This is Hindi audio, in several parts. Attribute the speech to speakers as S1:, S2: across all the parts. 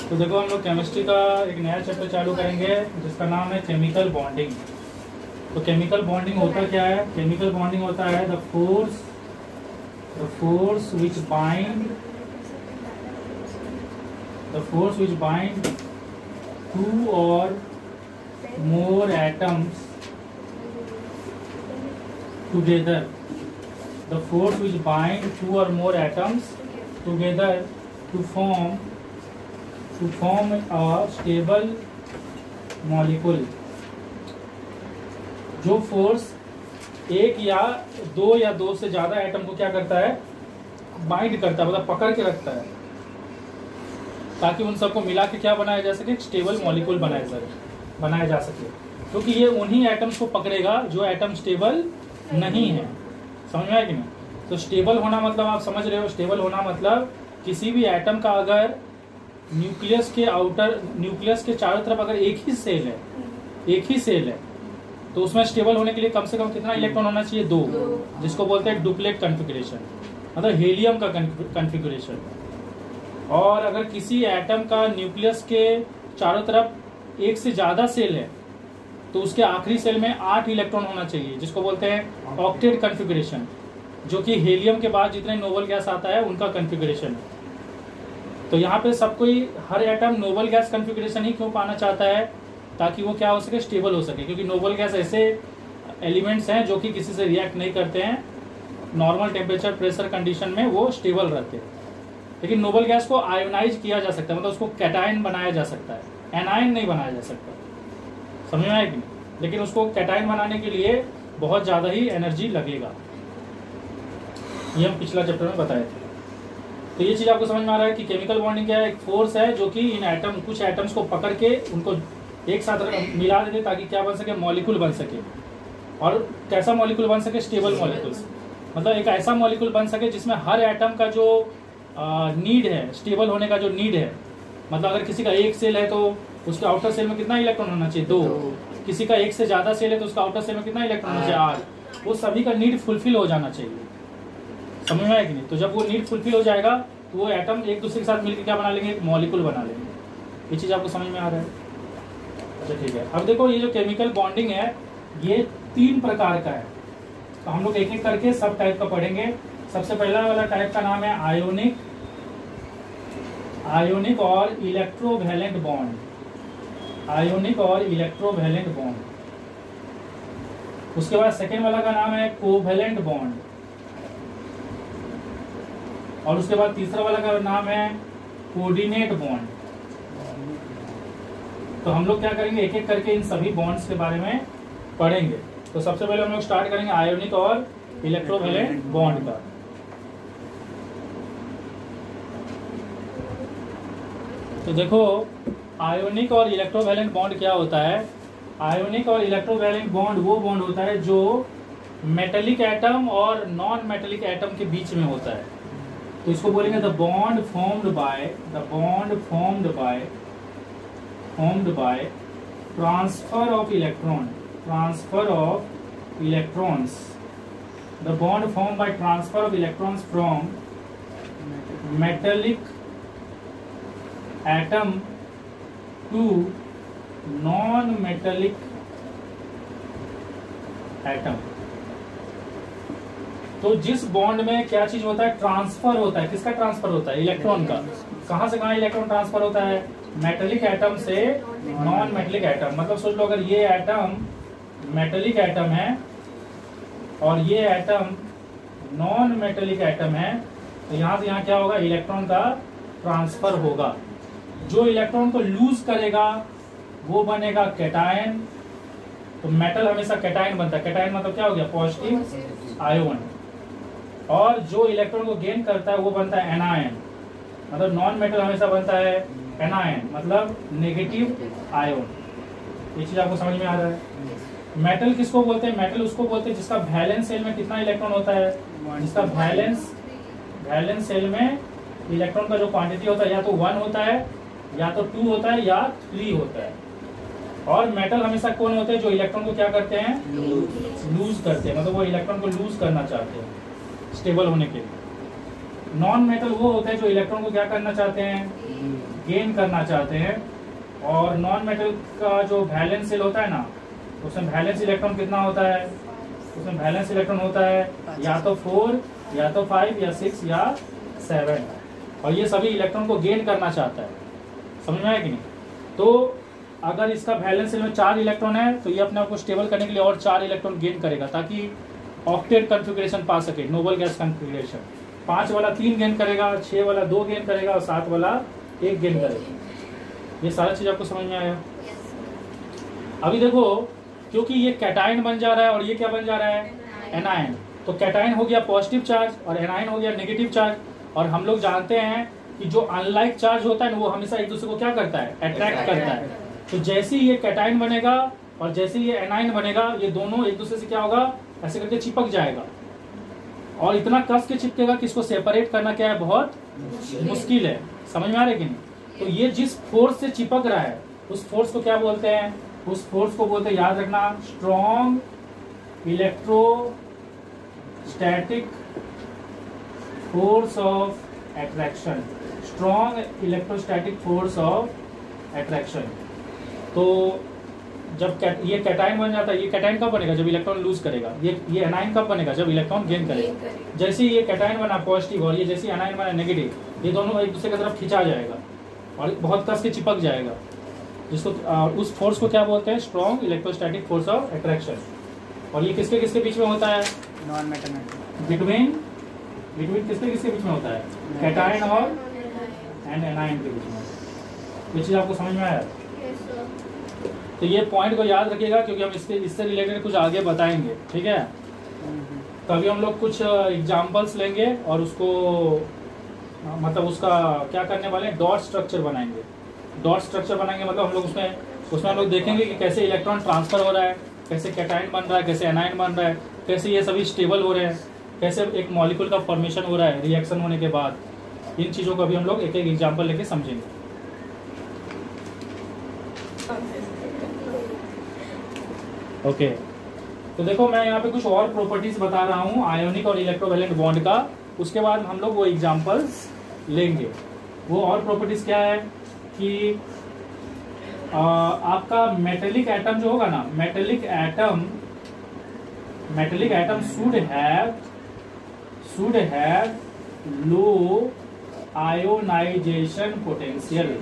S1: तो देखो हम लोग केमिस्ट्री का एक नया चैप्टर चालू करेंगे जिसका नाम है केमिकल बॉन्डिंग। तो केमिकल बॉन्डिंग होता क्या है? केमिकल बॉन्डिंग होता है the force which bind two or more atoms together. The force which bind two or more atoms together to form a stable molecule. जो फोर्स एक या दो से ज्यादा एटम को क्या करता है? बाइंड करता है, मतलब पकड़ के रखता है, ताकि उन सबको मिला के क्या बनाया जा सके? स्टेबल मॉलिक्यूल बनाया जा सके। क्योंकि ये उन्हीं एटम्स को पकड़ेगा जो एटम स्टेबल नहीं है। समझ में आया कि नहीं? तो स्टेबल होना मतलब आप समझ रहे हो, स्टेबल होना मतलब किसी भी एटम का अगर न्यूक्लियस के चारों तरफ अगर एक ही सेल है तो उसमें स्टेबल होने के लिए कम से कम कितना इलेक्ट्रॉन होना चाहिए? 2, जिसको बोलते हैं डुप्लेट कॉन्फ़िगरेशन, मतलब हीलियम का कॉन्फ़िगरेशन। और अगर किसी एटम का न्यूक्लियस के चारों तरफ एक से ज्यादा सेल है तो उसके आखिरी सेल में 8 इलेक्ट्रॉन होना चाहिए, जिसको बोलते हैं ऑक्टेट कॉन्फ़िगरेशन, जो कि हीलियम के बाद जितने नोबल गैस आता है उनका कॉन्फ़िगरेशन है। तो यहाँ पे सब कोई, हर एटम नोबल गैस कॉन्फ़िगरेशन ही क्यों पाना चाहता है? ताकि वो क्या हो सके? स्टेबल हो सके। क्योंकि नोबल गैस ऐसे एलिमेंट्स हैं जो कि किसी से रिएक्ट नहीं करते हैं, नॉर्मल टेम्परेचर प्रेशर कंडीशन में वो स्टेबल रहते हैं। लेकिन नोबल गैस को आयोनाइज किया जा सकता है, मतलब उसको कैटायन बनाया जा सकता है, एनायन नहीं बनाया जा सकता। समझ में आया कि नहीं? लेकिन उसको कैटायन बनाने के लिए बहुत ज्यादा ही एनर्जी लगेगा। ये हम पिछला चैप्टर में बताए थे। तो ये चीज आपको समझ में आ रहा है कि केमिकल बॉन्डिंग क्या है? एक फोर्स है जो कि इन कुछ एटम्स को पकड़ के उनको एक साथ मिला देते ताकि क्या बन सके? मॉलिक्यूल बन सके। और कैसा मॉलिक्यूल बन सके? स्टेबल मॉलिक्यूल्स, मतलब एक ऐसा मॉलिक्यूल बन सके जिसमें हर एटम का जो नीड है, स्टेबल होने का जो नीड है, मतलब अगर किसी का एक सेल है तो उसके आउटर सेल में कितना इलेक्ट्रॉन होना चाहिए? 2। किसी का एक से ज्यादा सेल है तो उसका आउटर सेल में कितना इलेक्ट्रॉन होना चाहिए? 8। वो सभी का नीड फुलफिल हो जाना चाहिए। समझ में आया कि नहीं? तो जब वो नीड फुलफिल हो जाएगा तो वो एटम एक दूसरे के साथ मिलकर क्या बना लेंगे? एक मॉलिक्यूल बना लेंगे। ये चीज आपको समझ में आ रहा है? अच्छा ठीक है। अब देखो ये जो केमिकल बॉन्डिंग है ये 3 प्रकार का है। तो हम लोग एक एक करके सब टाइप का पढ़ेंगे। सबसे पहला वाला टाइप का नाम है आयोनिक और इलेक्ट्रोवैलेंट बॉन्ड। आयोनिक और इलेक्ट्रोवैलेंट बॉन्ड। उसके बाद सेकेंड वाला का नाम है कोवैलेंट बॉन्ड। और उसके बाद तीसरा वाला का नाम है कोऑर्डिनेट बॉन्ड। तो हम लोग क्या करेंगे? एक एक करके इन सभी बॉन्ड्स के बारे में पढ़ेंगे। तो सबसे पहले हम लोग स्टार्ट करेंगे आयोनिक और इलेक्ट्रोवैलेंट बॉन्ड का। तो देखो आयोनिक और इलेक्ट्रोवैलेंट बॉन्ड क्या होता है? आयोनिक और इलेक्ट्रोवैलेंट बॉन्ड वो बॉन्ड होता है जो मेटेलिक एटम और नॉन मेटेलिक एटम के बीच में होता है। तो इसको बोलेंगे the bond formed by transfer of electrons. The bond formed by transfer of electrons from metallic atom to non metallic atom. तो जिस बॉन्ड में क्या चीज होता है? ट्रांसफर होता है। किसका ट्रांसफर होता है? इलेक्ट्रॉन का। कहां से कहां इलेक्ट्रॉन ट्रांसफर होता है? मेटेलिक एटम से नॉन मेटेलिक एटम। मतलब सोच लो अगर ये एटम मेटेलिक एटम है और ये एटम नॉन मेटेलिक एटम है, तो यहां से यहां क्या होगा? इलेक्ट्रॉन का ट्रांसफर होगा। जो इलेक्ट्रॉन को लूज करेगा वो बनेगा कैटायन। तो मेटल हमेशा कैटायन बनता है। कैटायन मतलब क्या हो गया? Positive ion. और जो इलेक्ट्रॉन को गेन करता है वो बनता है एनायन। मतलब नॉन मेटल हमेशा बनता है एनायन, मतलब नेगेटिव आयोन। ये चीज आपको समझ में आ रहा है? मेटल किसको बोलते हैं? मेटल उसको बोलते हैं जिसका वैलेंस सेल में कितना इलेक्ट्रॉन होता है? जिसका वैलेंस सेल में इलेक्ट्रॉन का जो क्वांटिटी होता है या तो 1 होता है, या तो 2 होता है, या 3 होता है। और मेटल हमेशा कौन होते हैं? जो इलेक्ट्रॉन को क्या करते हैं? लूज करते हैं, मतलब वो इलेक्ट्रॉन को लूज करना चाहते हैं स्टेबल होने के लिए। नॉन मेटल वो होते हैं जो इलेक्ट्रॉन को क्या करना चाहते हैं? गेन करना चाहते हैं, और नॉन मेटल का जो वैलेंस शेल होता है ना, उसमें वैलेंस इलेक्ट्रॉन कितना होता है, उसमें वैलेंस इलेक्ट्रॉन होता है या तो 4 या तो 5 या 6 या 7, और ये सभी इलेक्ट्रॉन को गेन करना चाहता है। समझ में आया कि नहीं? तो अगर इसका वैलेंस शेल में 4 इलेक्ट्रॉन है तो ये अपने आप को स्टेबल करने के लिए और 4 इलेक्ट्रॉन गेन करेगा ताकि ऑक्टेट कॉन्फ़िगरेशन पा सके, नोबल गैस कॉन्फ़िगरेशन। 5 वाला 3 गेन करेगा, 6 वाला 2 गेन करेगा और 7 वाला 1 गेन करेगा। ये सारा चीज आपको समझ में आया? अभी देखो, क्योंकि ये कैटायन बन जा रहा है और ये क्या बन जा रहा है, एनायन। तो कैटायन हो गया पॉजिटिव चार्ज और एनायन हो गया नेगेटिव चार्ज। और हम लोग जानते हैं कि जो अनलाइक चार्ज होता है ना, वो हमेशा एक दूसरे को क्या करता है, अट्रैक्ट करता है। तो जैसे ही ये कैटायन बनेगा और जैसे ही ये एनायन बनेगा, ये दोनों एक दूसरे से क्या होगा, ऐसे करके चिपक जाएगा, और इतना कस के चिपकेगा कि इसको सेपरेट करना क्या है, बहुत मुश्किल है। समझ में आ रहा है कि नहीं? तो ये जिस फोर्स से चिपक रहा है उस फोर्स को क्या बोलते हैं, उस फोर्स को बोलते हैं, याद रखना, strong electrostatic force of attraction. Strong electrostatic force of attraction. तो जब ये कैटायन बन जाता है, ये कैटायन कब बनेगा, जब इलेक्ट्रॉन लूज करेगा। ये एनायन कब बनेगा, जब इलेक्ट्रॉन गेन करेगा। जैसे ये कैटायन बना पॉजिटिव और ये जैसे एनायन बना नेगेटिव, ये दोनों एक दूसरे की तरफ खिंचा जाएगा और बहुत कस के चिपक जाएगा, जिसको उस फोर्स को क्या बोलते हैं, strong electrostatic force of attraction. और ये किसके किसके बीच में होता है,
S2: नॉन मेटल।
S1: बिटवीन किसके किसके बीच में होता है, कैटायन और एनायन के बीच में। ये चीज आपको समझ में आया? तो ये पॉइंट को याद रखिएगा, क्योंकि हम इससे रिलेटेड कुछ आगे बताएंगे, ठीक है? तो अभी हम लोग कुछ एग्जाम्पल्स लेंगे और उसको मतलब उसका क्या करने वाले हैं, डॉट स्ट्रक्चर बनाएंगे। डॉट स्ट्रक्चर बनाएंगे मतलब हम लोग उसमें हम लोग देखेंगे कि कैसे इलेक्ट्रॉन ट्रांसफर हो रहा है, कैसे कैटायन बन रहा है, कैसे एनायन बन रहा है, कैसे ये सभी स्टेबल हो रहे हैं, कैसे एक मॉलिक्यूल का फॉर्मेशन हो रहा है रिएक्शन होने के बाद। इन चीज़ों को अभी हम लोग एक एक एग्जाम्पल लेके समझेंगे। ओके तो देखो, मैं यहाँ पे कुछ और प्रॉपर्टीज बता रहा हूँ आयोनिक और इलेक्ट्रोवैलेंट बॉन्ड का, उसके बाद हम लोग वो एग्जांपल्स लेंगे। वो और प्रॉपर्टीज क्या है कि आपका मेटेलिक एटम जो होगा ना, metallic atom should have low ionization potential.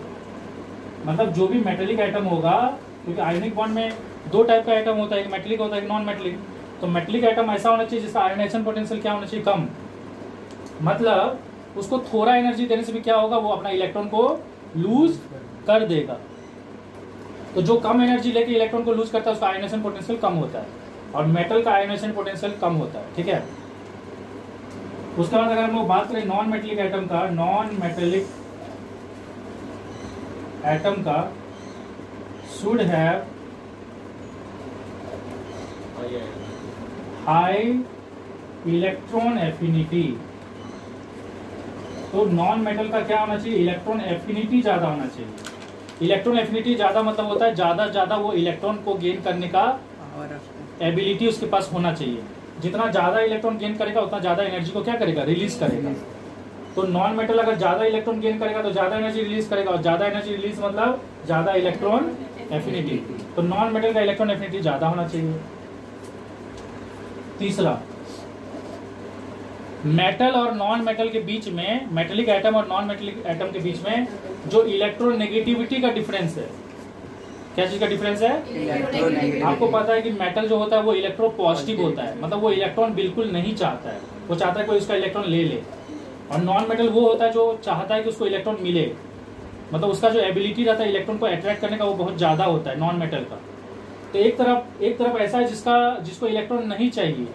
S1: मतलब जो भी मेटेलिक एटम होगा, क्योंकि आयोनिक बॉन्ड में 2 टाइप का एटम होता है, एक मेटेलिक होता है, एक नॉन मेटेलिक। तो मेटेलिक एटम ऐसा होना चाहिए जिसका आयोनाइजेशन पोटेंशियल क्या होना चाहिए, कम। मतलब उसको थोड़ा एनर्जी देने से भी क्या होगा, वो अपना इलेक्ट्रॉन को लूज कर देगा। तो जो कम एनर्जी लेके इलेक्ट्रॉन को लूज करता है उसका आयोनाइजेशन पोटेंशियल कम होता है, और मेटल का आयोनाइजेशन पोटेंशियल कम होता है, ठीक है? उसके बाद अगर हम लोग बात करें नॉन मेटेलिक एटम का, नॉन मेटेलिक एटम का should have high electron affinity. तो नॉन मेटल का क्या होना चाहिए, इलेक्ट्रॉन एफिनिटी ज्यादा होना चाहिए। इलेक्ट्रॉन एफिनिटी ज्यादा मतलब होता है ज्यादा वो इलेक्ट्रॉन को गेन करने का एबिलिटी उसके पास होना चाहिए। जितना ज्यादा इलेक्ट्रॉन गेन करेगा उतना ज्यादा एनर्जी को क्या करेगा, रिलीज करेगा। तो नॉन मेटल अगर ज्यादा इलेक्ट्रॉन गेन करेगा तो ज्यादा एनर्जी रिलीज करेगा, और ज्यादा एनर्जी रिलीज मतलब ज्यादा इलेक्ट्रॉन एफिनिटी। तो नॉन मेटल का इलेक्ट्रॉन एफिनिटी ज्यादा होना चाहिए। तीसरा, मेटल और नॉन मेटल के बीच में, मेटेलिक एटम और नॉन मेटेलिक एटम के बीच में जो इलेक्ट्रोनेगेटिविटी का डिफरेंस है, क्या चीज का डिफरेंस है, आपको पता है कि मेटल जो होता है वो इलेक्ट्रो पॉजिटिव होता है, मतलब वो इलेक्ट्रॉन बिल्कुल नहीं चाहता है, वो चाहता है कोई उसका इलेक्ट्रॉन ले ले। और नॉन मेटल वो होता है जो चाहता है कि उसको इलेक्ट्रॉन मिले, मतलब उसका जो एबिलिटी रहता है इलेक्ट्रॉन को अट्रैक्ट करने का वो बहुत ज्यादा होता है नॉन मेटल का। तो एक तरफ ऐसा है जिसको इलेक्ट्रॉन नहीं चाहिए,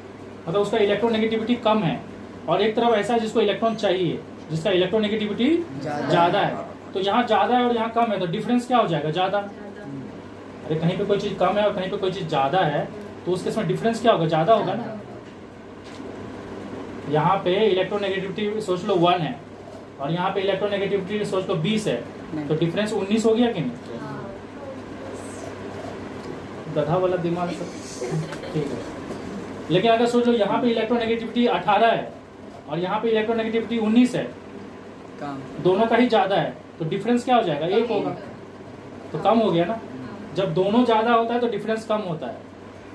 S1: मतलब उसका इलेक्ट्रोनेगेटिविटी कम है, और एक तरफ ऐसा है जिसको इलेक्ट्रॉन चाहिए, जिसका इलेक्ट्रोनेगेटिविटी ज्यादा है। तो यहाँ ज्यादा है और यहाँ कम है, तो डिफरेंस क्या हो जाएगा, ज्यादा। अरे कहीं पे कोई चीज कम है और कहीं पे कोई चीज ज्यादा है, तो उसके इसमें डिफरेंस क्या होगा, ज्यादा होगा ना। यहाँ पे इलेक्ट्रोनेगेटिविटी सोच लो 1 है, और यहाँ पे इलेक्ट्रोनेगेटिविटी सोच लो 20 है, तो डिफरेंस 19 हो गया कि नहीं। गधा वाला दिमाग सब ठीक है। लेकिन अगर सोचो यहाँ पे इलेक्ट्रोनेगेटिविटी 18 है और यहाँ पे इलेक्ट्रोनेगेटिविटी 19 है, दोनों का ही ज्यादा है, तो डिफरेंस क्या हो जाएगा, 1 होगा, तो कम हो गया ना। जब दोनों ज्यादा होता है तो डिफरेंस कम होता है,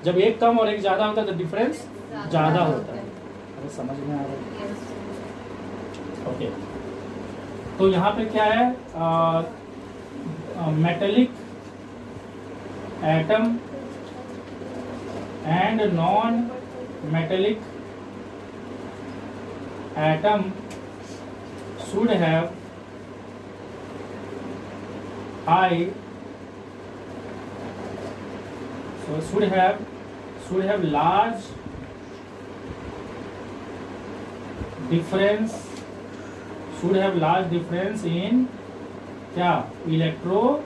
S1: जब एक कम और एक ज्यादा होता है तो डिफरेंस ज्यादा होता है। अरे समझ में आ रहा है? ओके, तो यहाँ पे क्या है, metallic atom and non metallic atom should have high, so should have large difference, should have large difference in क्या, इलेक्ट्रोनेगेटिविटी।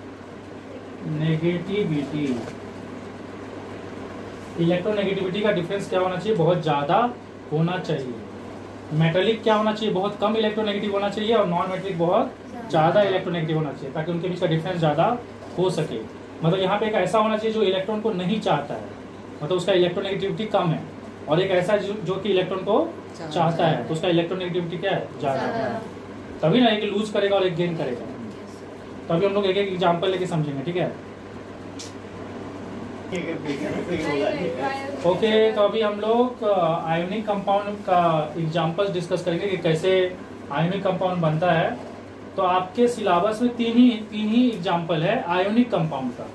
S1: इलेक्ट्रोनेगेटिविटी का डिफरेंस क्या होना चाहिए, बहुत ज्यादा होना चाहिए। मेटेलिक क्या होना चाहिए, बहुत कम इलेक्ट्रोनेगेटिव होना चाहिए, और नॉन मेटेलिक बहुत ज्यादा इलेक्ट्रोनेगेटिव होना चाहिए, ताकि उनके बीच का डिफरेंस ज्यादा हो सके। मतलब यहाँ पे एक ऐसा होना चाहिए जो इलेक्ट्रॉन को नहीं चाहता है, मतलब उसका इलेक्ट्रोनेगेटिविटी कम है, और एक ऐसा जो कि इलेक्ट्रॉन को चाहता है, तो उसका इलेक्ट्रोनेगेटिविटी क्या है, ज्यादा है। तभी ना एक लूज करेगा और एक गेन करेगा। तो अभी हम लोग एक एक एग्जाम्पल लेके समझेंगे, ठीक है। ओके, तो अभी हम लोग आयोनिक कंपाउंड का एग्जांपल्स डिस्कस करेंगे कि कैसे आयोनिक कंपाउंड बनता है। तो आपके सिलेबस में तीन ही एग्जांपल है आयोनिक कंपाउंड का,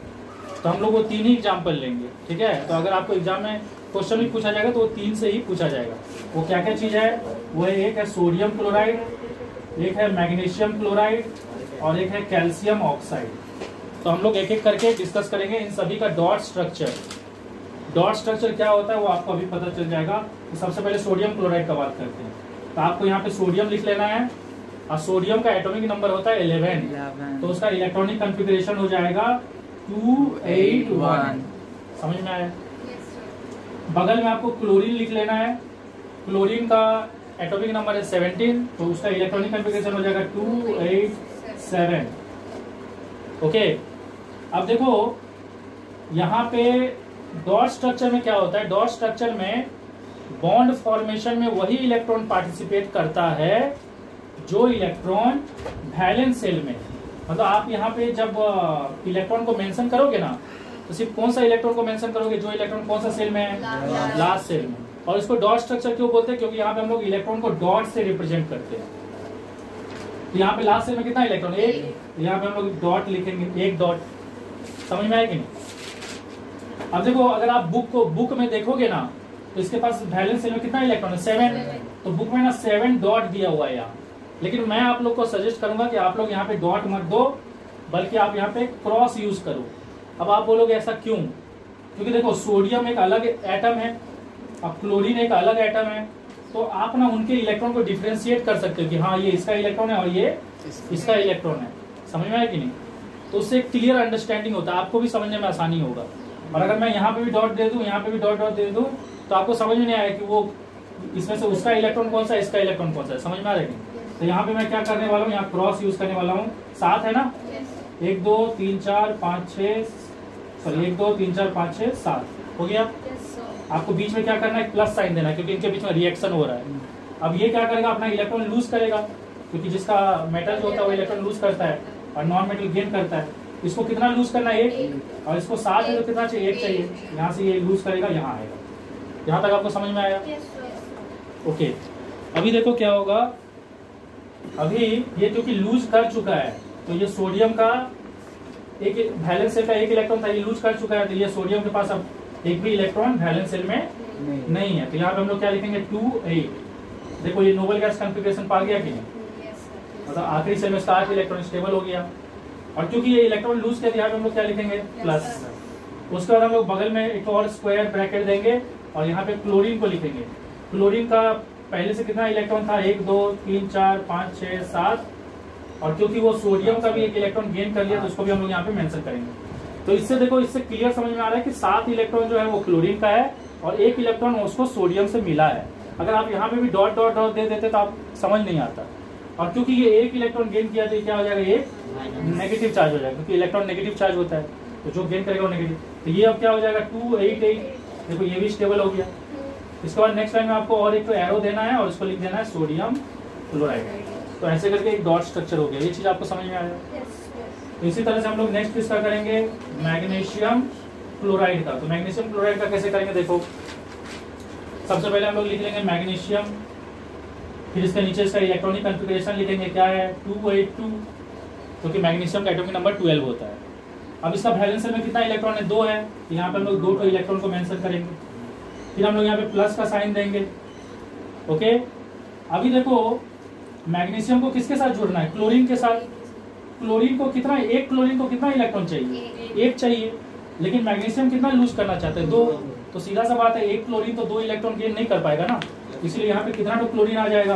S1: तो हम लोग वो 3 ही एग्जांपल लेंगे, ठीक है। तो अगर आपको एग्जाम में क्वेश्चन भी पूछा जाएगा तो वो 3 से ही पूछा जाएगा। वो क्या क्या चीज है, वो एक है सोडियम क्लोराइड, एक है मैग्नीशियम क्लोराइड, और एक है कैल्शियम ऑक्साइड। तो हम लोग एक एक करके डिस्कस करेंगे इन सभी का डॉट स्ट्रक्चर। डॉट स्ट्रक्चर क्या होता है वो आपको अभी पता चल जाएगा। तो सबसे पहले सोडियम क्लोराइड का बात करते हैं। तो आपको यहाँ पे सोडियम लिख लेना है, और सोडियम का एटॉमिक नंबर होता है 11, तो उसका इलेक्ट्रॉनिक कॉन्फ़िगरेशन हो जाएगा 281। समझ में आया? बगल में आपको क्लोरीन लिख लेना है। क्लोरीन का एटॉमिक नंबर है 17, तो उसका इलेक्ट्रॉनिक कॉन्फ़िगरेशन हो जाएगा 287। ओके, अब देखो यहाँ पे डॉट स्ट्रक्चर में क्या होता है। डॉट स्ट्रक्चर में बॉन्ड फॉर्मेशन में वही इलेक्ट्रॉन पार्टिसिपेट करता है जो इलेक्ट्रॉन वैलेंस सेल में। मतलब आप यहाँ पे जब इलेक्ट्रॉन को मेंशन करोगे ना, तो सिर्फ कौन सा इलेक्ट्रॉन को मेंशन करोगे, जो इलेक्ट्रॉन कौन सा सेल में है, लास्ट सेल में। और इसको डॉट स्ट्रक्चर क्यों बोलते हैं, क्योंकि यहाँ पे हम लोग इलेक्ट्रॉन को डॉट से रिप्रेजेंट करते हैं। तो यहाँ पे लास्ट सेल में कितना इलेक्ट्रॉन, एक, यहाँ पे हम लोग डॉट लिखेंगे, एक डॉट। समझ में आएगी नहीं? अब देखो, अगर आप बुक में देखोगे ना, तो इसके पास वैलेंस सेल में कितना इलेक्ट्रॉन है, 7। तो बुक में ना 7 डॉट दिया हुआ है यहाँ। लेकिन मैं आप लोग को सजेस्ट करूंगा कि आप लोग यहाँ पे डॉट मत दो, बल्कि आप यहाँ पे क्रॉस यूज करो। अब आप बोलोगे ऐसा क्यों? क्योंकि देखो, सोडियम एक अलग एटम है, अब क्लोरीन एक अलग एटम है, तो आप ना उनके इलेक्ट्रॉन को डिफ्रेंशिएट कर सकते हो कि हाँ ये इसका इलेक्ट्रॉन है और ये इसका इलेक्ट्रॉन है। समझ में आया कि नहीं? तो उससे एक क्लियर अंडरस्टैंडिंग होता है, आपको भी समझने में आसानी होगा। और अगर मैं यहाँ पे भी डॉट दे दूं, यहाँ पे भी डॉट दे दूं, तो आपको समझ में नहीं आएगा कि वो इसमें से उसका इलेक्ट्रॉन कौन सा है, इसका इलेक्ट्रॉन कौन सा है। समझ में आ रहा है? तो यहाँ पे मैं क्या करने वाला हूँ, यहाँ क्रॉस यूज करने वाला हूँ। 7 है ना, 1 2 3 4 5 6, सॉरी 1 2 3 4 5 6 7 हो गया। आपको बीच में क्या करना है, प्लस साइन देना है, क्योंकि इनके बीच में रिएक्शन हो रहा है। अब ये क्या करेगा, अपना इलेक्ट्रॉन लूज करेगा, क्योंकि जिसका मेटल जो होता है वो इलेक्ट्रॉन लूज करता है और नॉन मेटल गेन करता है। इसको कितना लूज करना है, 1, और इसको 7 है तो कितना चाहिए, 1 चाहिए। यहाँ से ये लूज करेगा, यहाँ आएगा। यहाँ तक आपको समझ में आया? ओके, अभी देखो क्या होगा। अभी ये क्योंकि लूज कर चुका है, तो ये सोडियम का एक वैलेंस सेल का एक इलेक्ट्रॉन था, ये लूज कर चुका है, तो ये सोडियम के पास अब एक भी इलेक्ट्रॉन वैलेंस सेल में नहीं है। तो यहाँ पे हम लोग क्या लिखेंगे, 2 8। देखो ये नोबल गैस कॉन्फ़िगरेशन पा गया कि नहीं, मतलब आखिरी सेल में इसका 8 इलेक्ट्रॉन स्टेबल हो गया। और क्योंकि ये इलेक्ट्रॉन लूज कर दिया, हम लोग क्या लिखेंगे, प्लस। उसके बाद हम लोग बगल में एक और स्क्वायर ब्रैकेट देंगे और यहाँ पे क्लोरीन को लिखेंगे। क्लोरीन का पहले से कितना इलेक्ट्रॉन था, 1 2 3 4 5 6 7, और क्योंकि वो सोडियम का भी एक इलेक्ट्रॉन गेन कर लिया, तो उसको भी हम लोग यहाँ पे मेंशन करेंगे। तो इससे देखो, इससे क्लियर समझ में आ रहा है कि 7 इलेक्ट्रॉन जो है वो क्लोरीन का है और 1 इलेक्ट्रॉन उसको सोडियम से मिला है। अगर आप यहाँ पे भी डॉट डॉट डॉट दे देते तो आप समझ नहीं आता। और क्योंकि ये 1 इलेक्ट्रॉन गेन किया, तो क्या हो जाएगा, ये नेगेटिव चार्ज हो जाएगा, क्योंकि इलेक्ट्रॉन नेगेटिव चार्ज होता है, तो जो गेन करेगा वो नेगेटिव। तो ये अब क्या हो जाएगा, 2 8 8। देखो ये भी स्टेबल हो गया। इसके बाद नेक्स्ट लाइन में आपको और एक तो एरो देना है और इसको लिख देना है सोडियम क्लोराइड। तो ऐसे करके एक डॉट स्ट्रक्चर हो गया। ये चीज़ आपको समझ में आया? तो इसी तरह से हम लोग नेक्स्ट किसका करेंगे, मैग्नीशियम क्लोराइड का। तो मैग्नीशियम क्लोराइड का कैसे करेंगे देखो, सबसे पहले हम लोग लिख लेंगे मैग्नीशियम, फिर इसके नीचे इसका इलेक्ट्रॉनिक कॉन्फ़िगरेशन लिखेंगे, क्या है 282, क्योंकि मैग्नीशियम का एटॉमिक नंबर 12 होता है। अब इसका वैलेंस में कितना इलेक्ट्रॉन है, 2 है, तो यहाँ पे हम लोग 2 इलेक्ट्रॉन को मेंशन करेंगे, फिर हम लोग यहाँ पे प्लस का साइन देंगे। ओके, अभी देखो मैग्नीशियम को किसके साथ जोड़ना है, क्लोरीन के साथ। क्लोरीन को कितना, एक क्लोरीन को कितना इलेक्ट्रॉन चाहिए, एक चाहिए, लेकिन मैग्नीशियम कितना लूज करना चाहते हैं, 2। तो सीधा सा बात है, एक क्लोरीन तो 2 इलेक्ट्रॉन गेन नहीं कर पाएगा ना, इसलिए यहाँ पे कितना क्लोरीन आ जाएगा,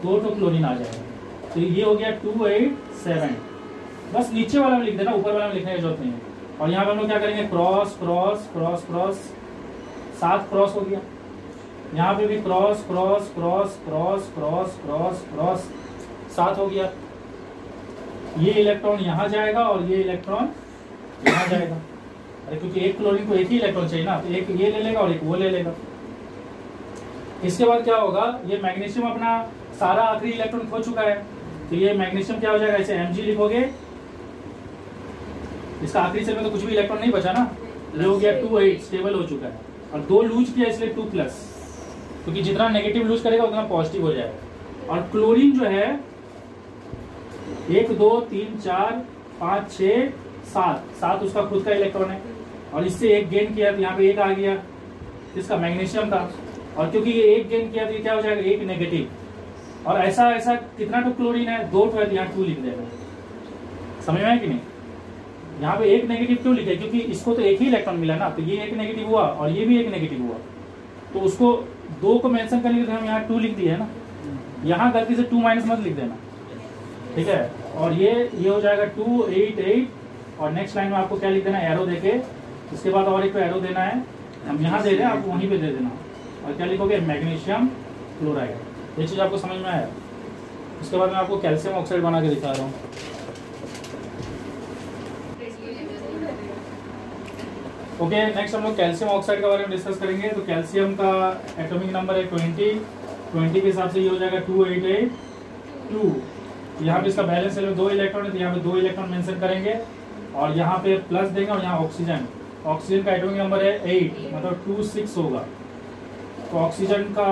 S1: 2 क्लोरीन आ जाएगा। तो ये हो गया 287। बस नीचे वाला में लिख देना, ऊपर वाला में लिखने की जरूरत नहीं है। और यहाँ पे हम लोग क्या करेंगे, cross cross cross cross, 7 cross हो गया। यहाँ पे भी cross cross cross cross cross cross cross, 7 हो गया। ये इलेक्ट्रॉन यहाँ जाएगा और ये इलेक्ट्रॉन यहाँ जाएगा, अरे क्योंकि एक क्लोरीन को एक ही इलेक्ट्रॉन चाहिए ना, तो एक ये ले लेगा और एक वो ले लेगा। इसके बाद क्या होगा, ये मैग्नीशियम अपना सारा आखिरी इलेक्ट्रॉन खो चुका है, तो ये मैग्नीशियम क्या हो जाएगा, ऐसे Mg लिखोगे, इसका आखिरी सेल में तो कुछ भी इलेक्ट्रॉन नहीं बचा ना, ये हो गया 28, स्टेबल हो चुका है। और 2 लूज किया इसलिए 2+, क्योंकि जितना नेगेटिव लूज करेगा उतना पॉजिटिव हो जाएगा। और क्लोरीन जो है 1 2 3 4 5 6 7 उसका खुद का इलेक्ट्रॉन है, और इससे एक गेन किया तो यहाँ पे 1 आ गया, इसका मैग्नीशियम का। और क्योंकि ये 1 गेन किया तो ये क्या हो जाएगा, 1 नेगेटिव। और ऐसा ऐसा कितना क्लोरीन है, 2 है, तो यहाँ 2 लिख देगा। समझ में आया कि नहीं? यहाँ पे 1 नेगेटिव क्यों लिखे, क्योंकि इसको तो एक ही इलेक्ट्रॉन मिला ना, तो ये 1 नेगेटिव हुआ और ये भी 1 नेगेटिव हुआ, तो उसको 2 को मेंशन करने के लिए हम यहाँ 2 लिख दिए है ना, यहाँ गलती से 2 माइनस मत लिख देना, ठीक है। और ये हो जाएगा 288, और नेक्स्ट लाइन में आपको क्या लिख देना, एरो देके, इसके बाद और एक एरो देना है, हम यहाँ दे रहे हैं, आप वहीं पे दे देना, और क्या लिखोगे, मैग्नीशियम क्लोराइड। ये चीज आपको समझ में आया? उसके बाद मैं आपको कैल्शियम ऑक्साइड बना के दिखा रहा हूँ। ओके, नेक्स्ट हम लोग कैल्शियम ऑक्साइड के बारे में डिस्कस करेंगे। तो कैल्शियम का एटॉमिक नंबर है 20 के हिसाब से ये हो जाएगा 2882। यहाँ पे इसका बैलेंस सेल में 2 इलेक्ट्रॉन है, तो यहाँ पे 2 इलेक्ट्रॉन मेंशन करेंगे, और यहाँ पे प्लस देंगे, और यहाँ ऑक्सीजन का एटॉमिक नंबर है 8, मतलब 26 होगा। तो ऑक्सीजन का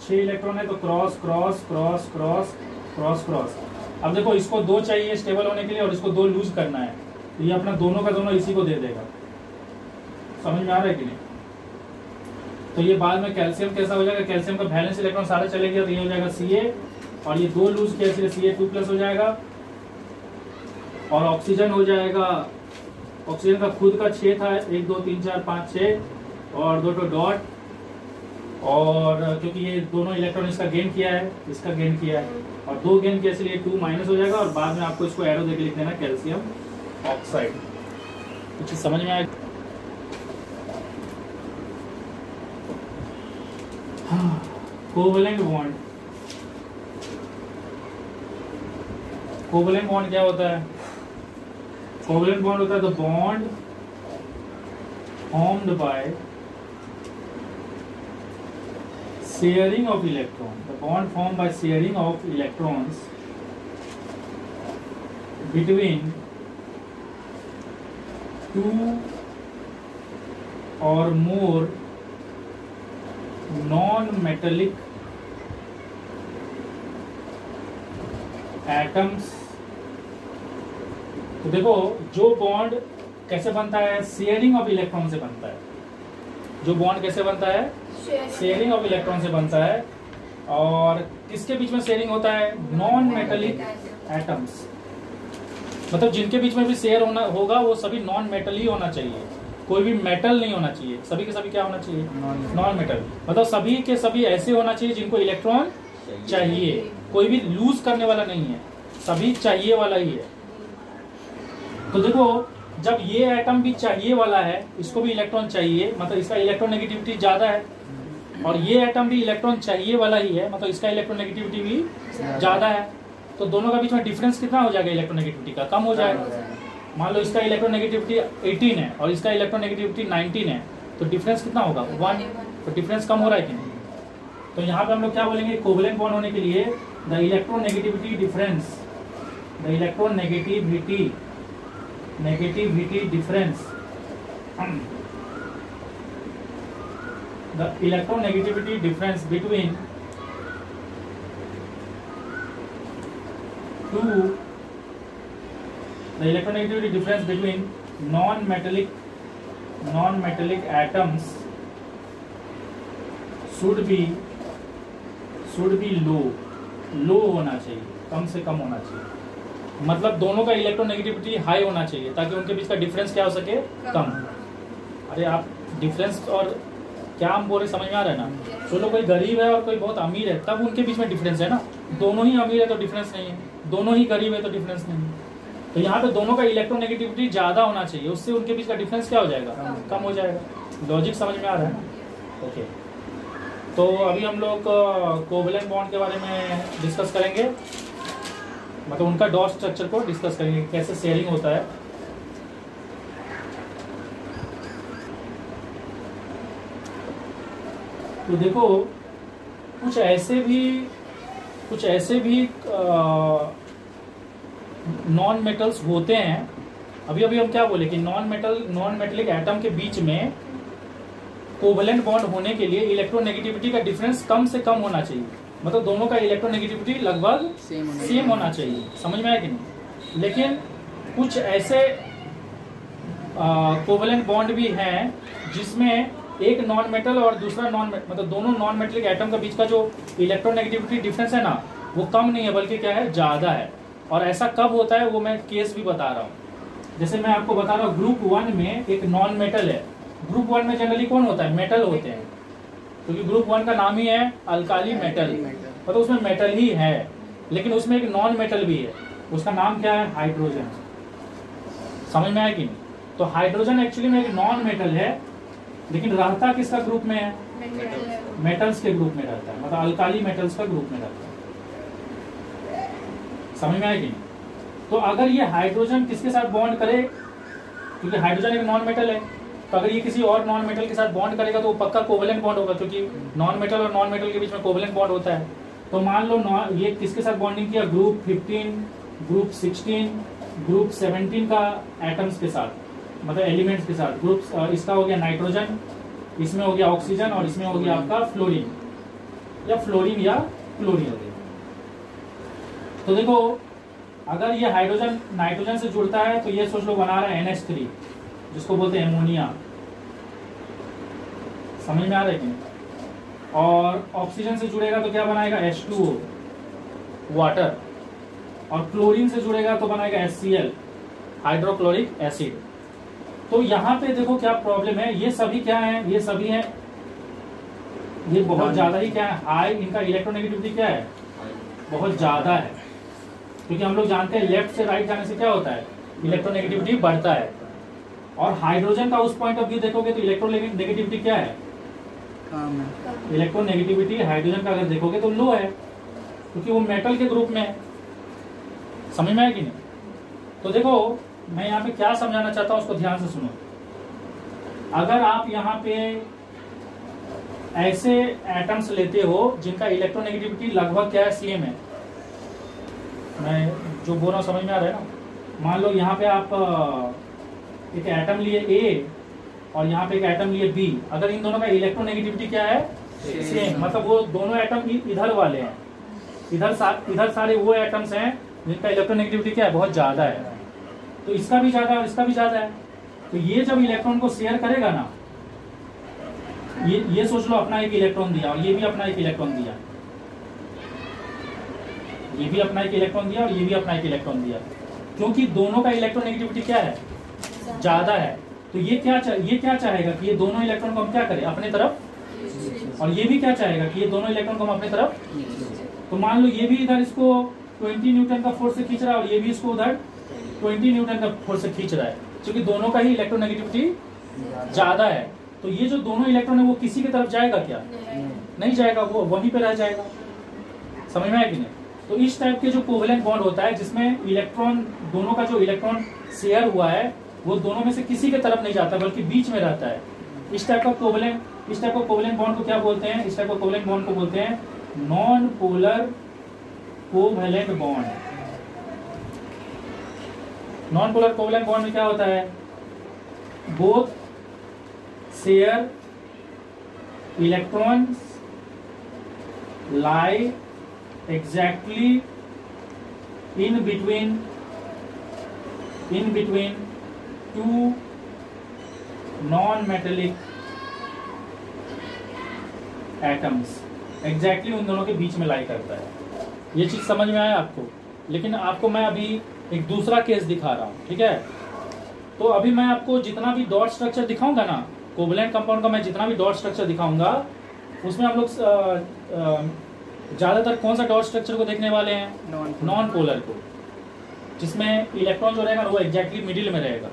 S1: 6 इलेक्ट्रॉन है, तो cross cross cross cross cross cross. अब देखो इसको 2 चाहिए स्टेबल होने के लिए, और इसको 2 लूज करना है, तो ये अपना दोनों का दोनों इसी को दे देगा। समझ में आ रहा है कि नहीं? तो ये बाद में कैल्शियम कैसा हो जाएगा, कैल्शियम का बैलेंस इलेक्ट्रॉन सारे चले गया, तो ये हो जाएगा Ca, और ये 2 लूज किया इसलिए Ca2+ हो जाएगा। और ऑक्सीजन हो जाएगा, ऑक्सीजन का खुद का 6 था, 1 2 3 4 5 6, और 2 डॉट, और क्योंकि ये दोनों इलेक्ट्रॉन इसका गेन किया है, इसका गेन किया है, और 2 गेन किया इसलिए 2 माइनस हो जाएगा, और बाद में आपको इसको एरो देके लिख देना कैल्शियम ऑक्साइड। कुछ समझ में आया? कोवलेंट बॉन्ड, कोवलेंट बॉन्ड क्या होता है? कोवलेंट बॉन्ड होता है the bond formed by sharing of electron, the bond formed by sharing of electrons between 2 or more non-metallic atoms। तो देखो जो बॉन्ड कैसे बनता है, शेयरिंग ऑफ इलेक्ट्रॉन से बनता है। जो बॉन्ड कैसे बनता है, शेयरिंग ऑफ इलेक्ट्रॉन से बनता है। और किसके बीच में शेयरिंग होता है, नॉन मेटलिक एटम्स, मतलब जिनके बीच में भी शेयर होना होगा वो सभी नॉन मेटल ही होना चाहिए, कोई भी मेटल नहीं होना चाहिए। सभी के सभी क्या होना चाहिए, नॉन मेटल, मतलब सभी के सभी ऐसे होना चाहिए जिनको इलेक्ट्रॉन चाहिए, कोई भी लूज करने वाला नहीं है, सभी चाहिए वाला ही है। तो देखो जब ये एटम भी चाहिए वाला है, इसको भी इलेक्ट्रॉन चाहिए, मतलब इसका इलेक्ट्रॉन नेगेटिविटी ज्यादा है, और ये एटम भी इलेक्ट्रॉन चाहिए वाला ही है, मतलब इसका इलेक्ट्रॉन नेगेटिविटी भी ज्यादा है। तो दोनों का बीच में डिफरेंस कितना हो जाएगा, इलेक्ट्रॉन नेगेटिविटी का कम हो जाएगा। मान लो इसका इलेक्ट्रॉन नेगेटिविटी 18 है और इसका इलेक्ट्रॉन नेगेटिविटी 19 है, तो डिफरेंस कितना होगा, 1। तो डिफरेंस कम हो रहा है कि नहीं। तो यहाँ पे हम लोग क्या बोलेंगे, कोवलेंट बॉन्ड होने के लिए the electronegativity difference, the electronegativity difference, the electronegativity difference between two, the electronegativity difference between non-metallic atoms should be लो होना चाहिए, कम से कम होना चाहिए। मतलब दोनों का इलेक्ट्रोनेगेटिविटी हाई होना चाहिए ताकि उनके बीच का डिफरेंस क्या हो सके, कम। अरे आप डिफरेंस और क्या हम बोल रहे समझ में आ रहा है ना। चलो कोई गरीब है और कोई बहुत अमीर है, तब उनके बीच में डिफरेंस है ना। दोनों ही अमीर है तो डिफरेंस नहीं है, दोनों ही गरीब है तो डिफरेंस नहीं है। तो यहाँ पे दोनों का इलेक्ट्रोनेगेटिविटी ज्यादा होना चाहिए, उससे उनके बीच का डिफरेंस क्या हो जाएगा, कम हो जाएगा। लॉजिक समझ में आ रहा है ना। ओके, तो अभी हम लोग कोवलेंट बॉन्ड के बारे में डिस्कस करेंगे, मतलब उनका डॉट स्ट्रक्चर को डिस्कस करेंगे, कैसे शेयरिंग होता है। तो देखो कुछ ऐसे भी नॉन मेटल्स होते हैं। अभी हम क्या बोले कि नॉन मेटेलिक एटम के बीच में कोवलेंट बॉन्ड होने के लिए इलेक्ट्रोनेगेटिविटी का डिफरेंस कम से कम होना चाहिए, मतलब दोनों का इलेक्ट्रोनेगेटिविटी लगभग सेम होना चाहिए। समझ में आया कि नहीं। लेकिन कुछ ऐसे कोवलेंट बॉन्ड भी हैं जिसमें एक नॉन मेटल और दूसरा मतलब दोनों नॉन मेटेलिक एटम के बीच का जो इलेक्ट्रोनेगेटिविटी डिफरेंस है ना, वो कम नहीं है बल्कि क्या है, ज्यादा है। और ऐसा कब होता है वो मैं केस भी बता रहा हूँ। जैसे मैं आपको बता रहा हूँ, ग्रुप 1 में एक नॉन मेटल है। ग्रुप 1 में जनरली कौन होता है, मेटल होते हैं, क्योंकि ग्रुप 1 का नाम ही है अल्काली मेटल, मतलब उसमें मेटल ही है। लेकिन उसमें एक नॉन मेटल भी है, उसका नाम क्या है, हाइड्रोजन। समझ में आया कि नहीं। तो हाइड्रोजन एक्चुअली में एक नॉन मेटल है, लेकिन रहता किसका ग्रुप में है, मेटल्स के ग्रुप में रहता है, मतलब अल्काली मेटल्स का ग्रुप में रहता है। समझ में आया कि नहीं। तो अगर ये हाइड्रोजन किसके साथ बॉन्ड करे, क्योंकि हाइड्रोजन एक नॉन मेटल है, तो अगर ये किसी और नॉन मेटल के साथ बॉन्ड करेगा तो वो पक्का कोवलेंट बॉन्ड होगा, क्योंकि नॉन मेटल और नॉन मेटल के बीच में कोवलेंट बॉन्ड होता है। तो मान लो ये किसके साथ बॉन्डिंग किया, ग्रुप 15, ग्रुप 16, ग्रुप 17 का एटम्स के साथ, मतलब एलिमेंट्स के साथ। ग्रुप इसका हो गया नाइट्रोजन, इसमें हो गया ऑक्सीजन और इसमें हो गया आपका फ्लोरीन या क्लोरीन हो गया। तो देखो अगर ये हाइड्रोजन नाइट्रोजन से जुड़ता है तो ये सोच लो बना रहा है NH3, जिसको बोलते हैं एमोनिया। समझ में आ रहा है कि। और ऑक्सीजन से जुड़ेगा तो क्या बनाएगा, H2O, वाटर। और क्लोरीन से जुड़ेगा तो बनाएगा HCl, हाइड्रोक्लोरिक एसिड। तो यहाँ पे देखो क्या प्रॉब्लम है, ये सभी क्या है, ये सभी है, ये बहुत ज्यादा ही क्या है, हाई, इनका इलेक्ट्रोनेगेटिविटी क्या है, बहुत ज्यादा है। क्योंकि हम लोग जानते हैं लेफ्ट से राइट जाने से क्या होता है, इलेक्ट्रोनेगेटिविटी बढ़ता है। और हाइड्रोजन का उस पॉइंट ऑफ व्यू देखोगे तो इलेक्ट्रोनेगेटिविटी क्या है, इलेक्ट्रोनेगेटिविटी हाइड्रोजन का अगर देखोगे तो लो है, क्योंकि वो मेटल के ग्रुप में है। समझ में आया कि नहीं। तो देखो मैं यहाँ पे क्या समझाना चाहता हूँ उसको ध्यान से सुनो। अगर आप यहाँ पे ऐसे एटम्स लेते हो जिनका इलेक्ट्रोनेगेटिविटी लगभग क्या है, सेम है, मैं जो बोल रहा हूँ समझ में आ रहा है ना। मान लो यहाँ पे आप एक एटम लिए A और यहाँ पे एक एटम लिए B, अगर इन दोनों का इलेक्ट्रोनेगेटिविटी क्या है, सेम, मतलब वो दोनों एटम इधर वाले हैं, इधर सारे वो एटम्स हैं जिनका इलेक्ट्रोनेगेटिविटी क्या है, बहुत ज्यादा है। तो इसका भी ज्यादा और इसका भी ज्यादा है। तो ये जब इलेक्ट्रॉन को शेयर करेगा ना, ये सोच लो अपना एक इलेक्ट्रॉन दिया और ये भी अपना एक इलेक्ट्रॉन दिया, ये भी अपना एक इलेक्ट्रॉन दिया और ये भी अपना एक इलेक्ट्रॉन दिया, क्योंकि दोनों का इलेक्ट्रोनेगेटिविटी क्या है, ज्यादा है। तो ये क्या चाहेगा कि ये दोनों इलेक्ट्रॉन को हम क्या करें, अपने तरफ, और ये भी क्या चाहेगा कि ये दोनों इलेक्ट्रॉन को हम अपने तरफ। तो मान लो ये भी इधर इसको 20 न्यूटन का फोर्स से खींच रहा है और ये भी इसको उधर 20 न्यूटन का फोर्स से खींच रहा है, क्योंकि दोनों का ही इलेक्ट्रोनेगेटिविटी ज्यादा है। तो ये जो दोनों इलेक्ट्रॉन है वो किसी की तरफ जाएगा क्या, नहीं जाएगा, वो वहीं पे रह जाएगा। समझ में आया कि नहीं। तो इस टाइप के जो कोवेलेंट बॉन्ड होता है जिसमें इलेक्ट्रॉन, दोनों का जो इलेक्ट्रॉन शेयर हुआ है वो दोनों में से किसी के तरफ नहीं जाता बल्कि बीच में रहता है। इस टाइप का कोवेलेंट बॉन्ड को क्या बोलते हैं, इस टाइप का कोवेलेंट बॉन्ड को बोलते हैं non polar covalent bond. Non polar covalent bond में क्या होता है, both share electrons lie exactly in between two non-metallic atoms, exactly उन दोनों के बीच में लाई करता है। ये चीज समझ में आया आपको? लेकिन आपको मैं अभी एक दूसरा केस दिखा रहा हूं, ठीक है? तो अभी मैं आपको जितना भी डॉट स्ट्रक्चर दिखाऊंगा ना, कोवैलेंट कंपाउंड का मैं जितना भी डॉट स्ट्रक्चर दिखाऊंगा, उसमें हम लोग ज्यादातर कौन सा डॉट स्ट्रक्चर को देखने वाले हैं? नॉन पोलर को, जिसमें इलेक्ट्रॉन जो रहेगा वो एग्जैक्टली मिडिल में रहेगा।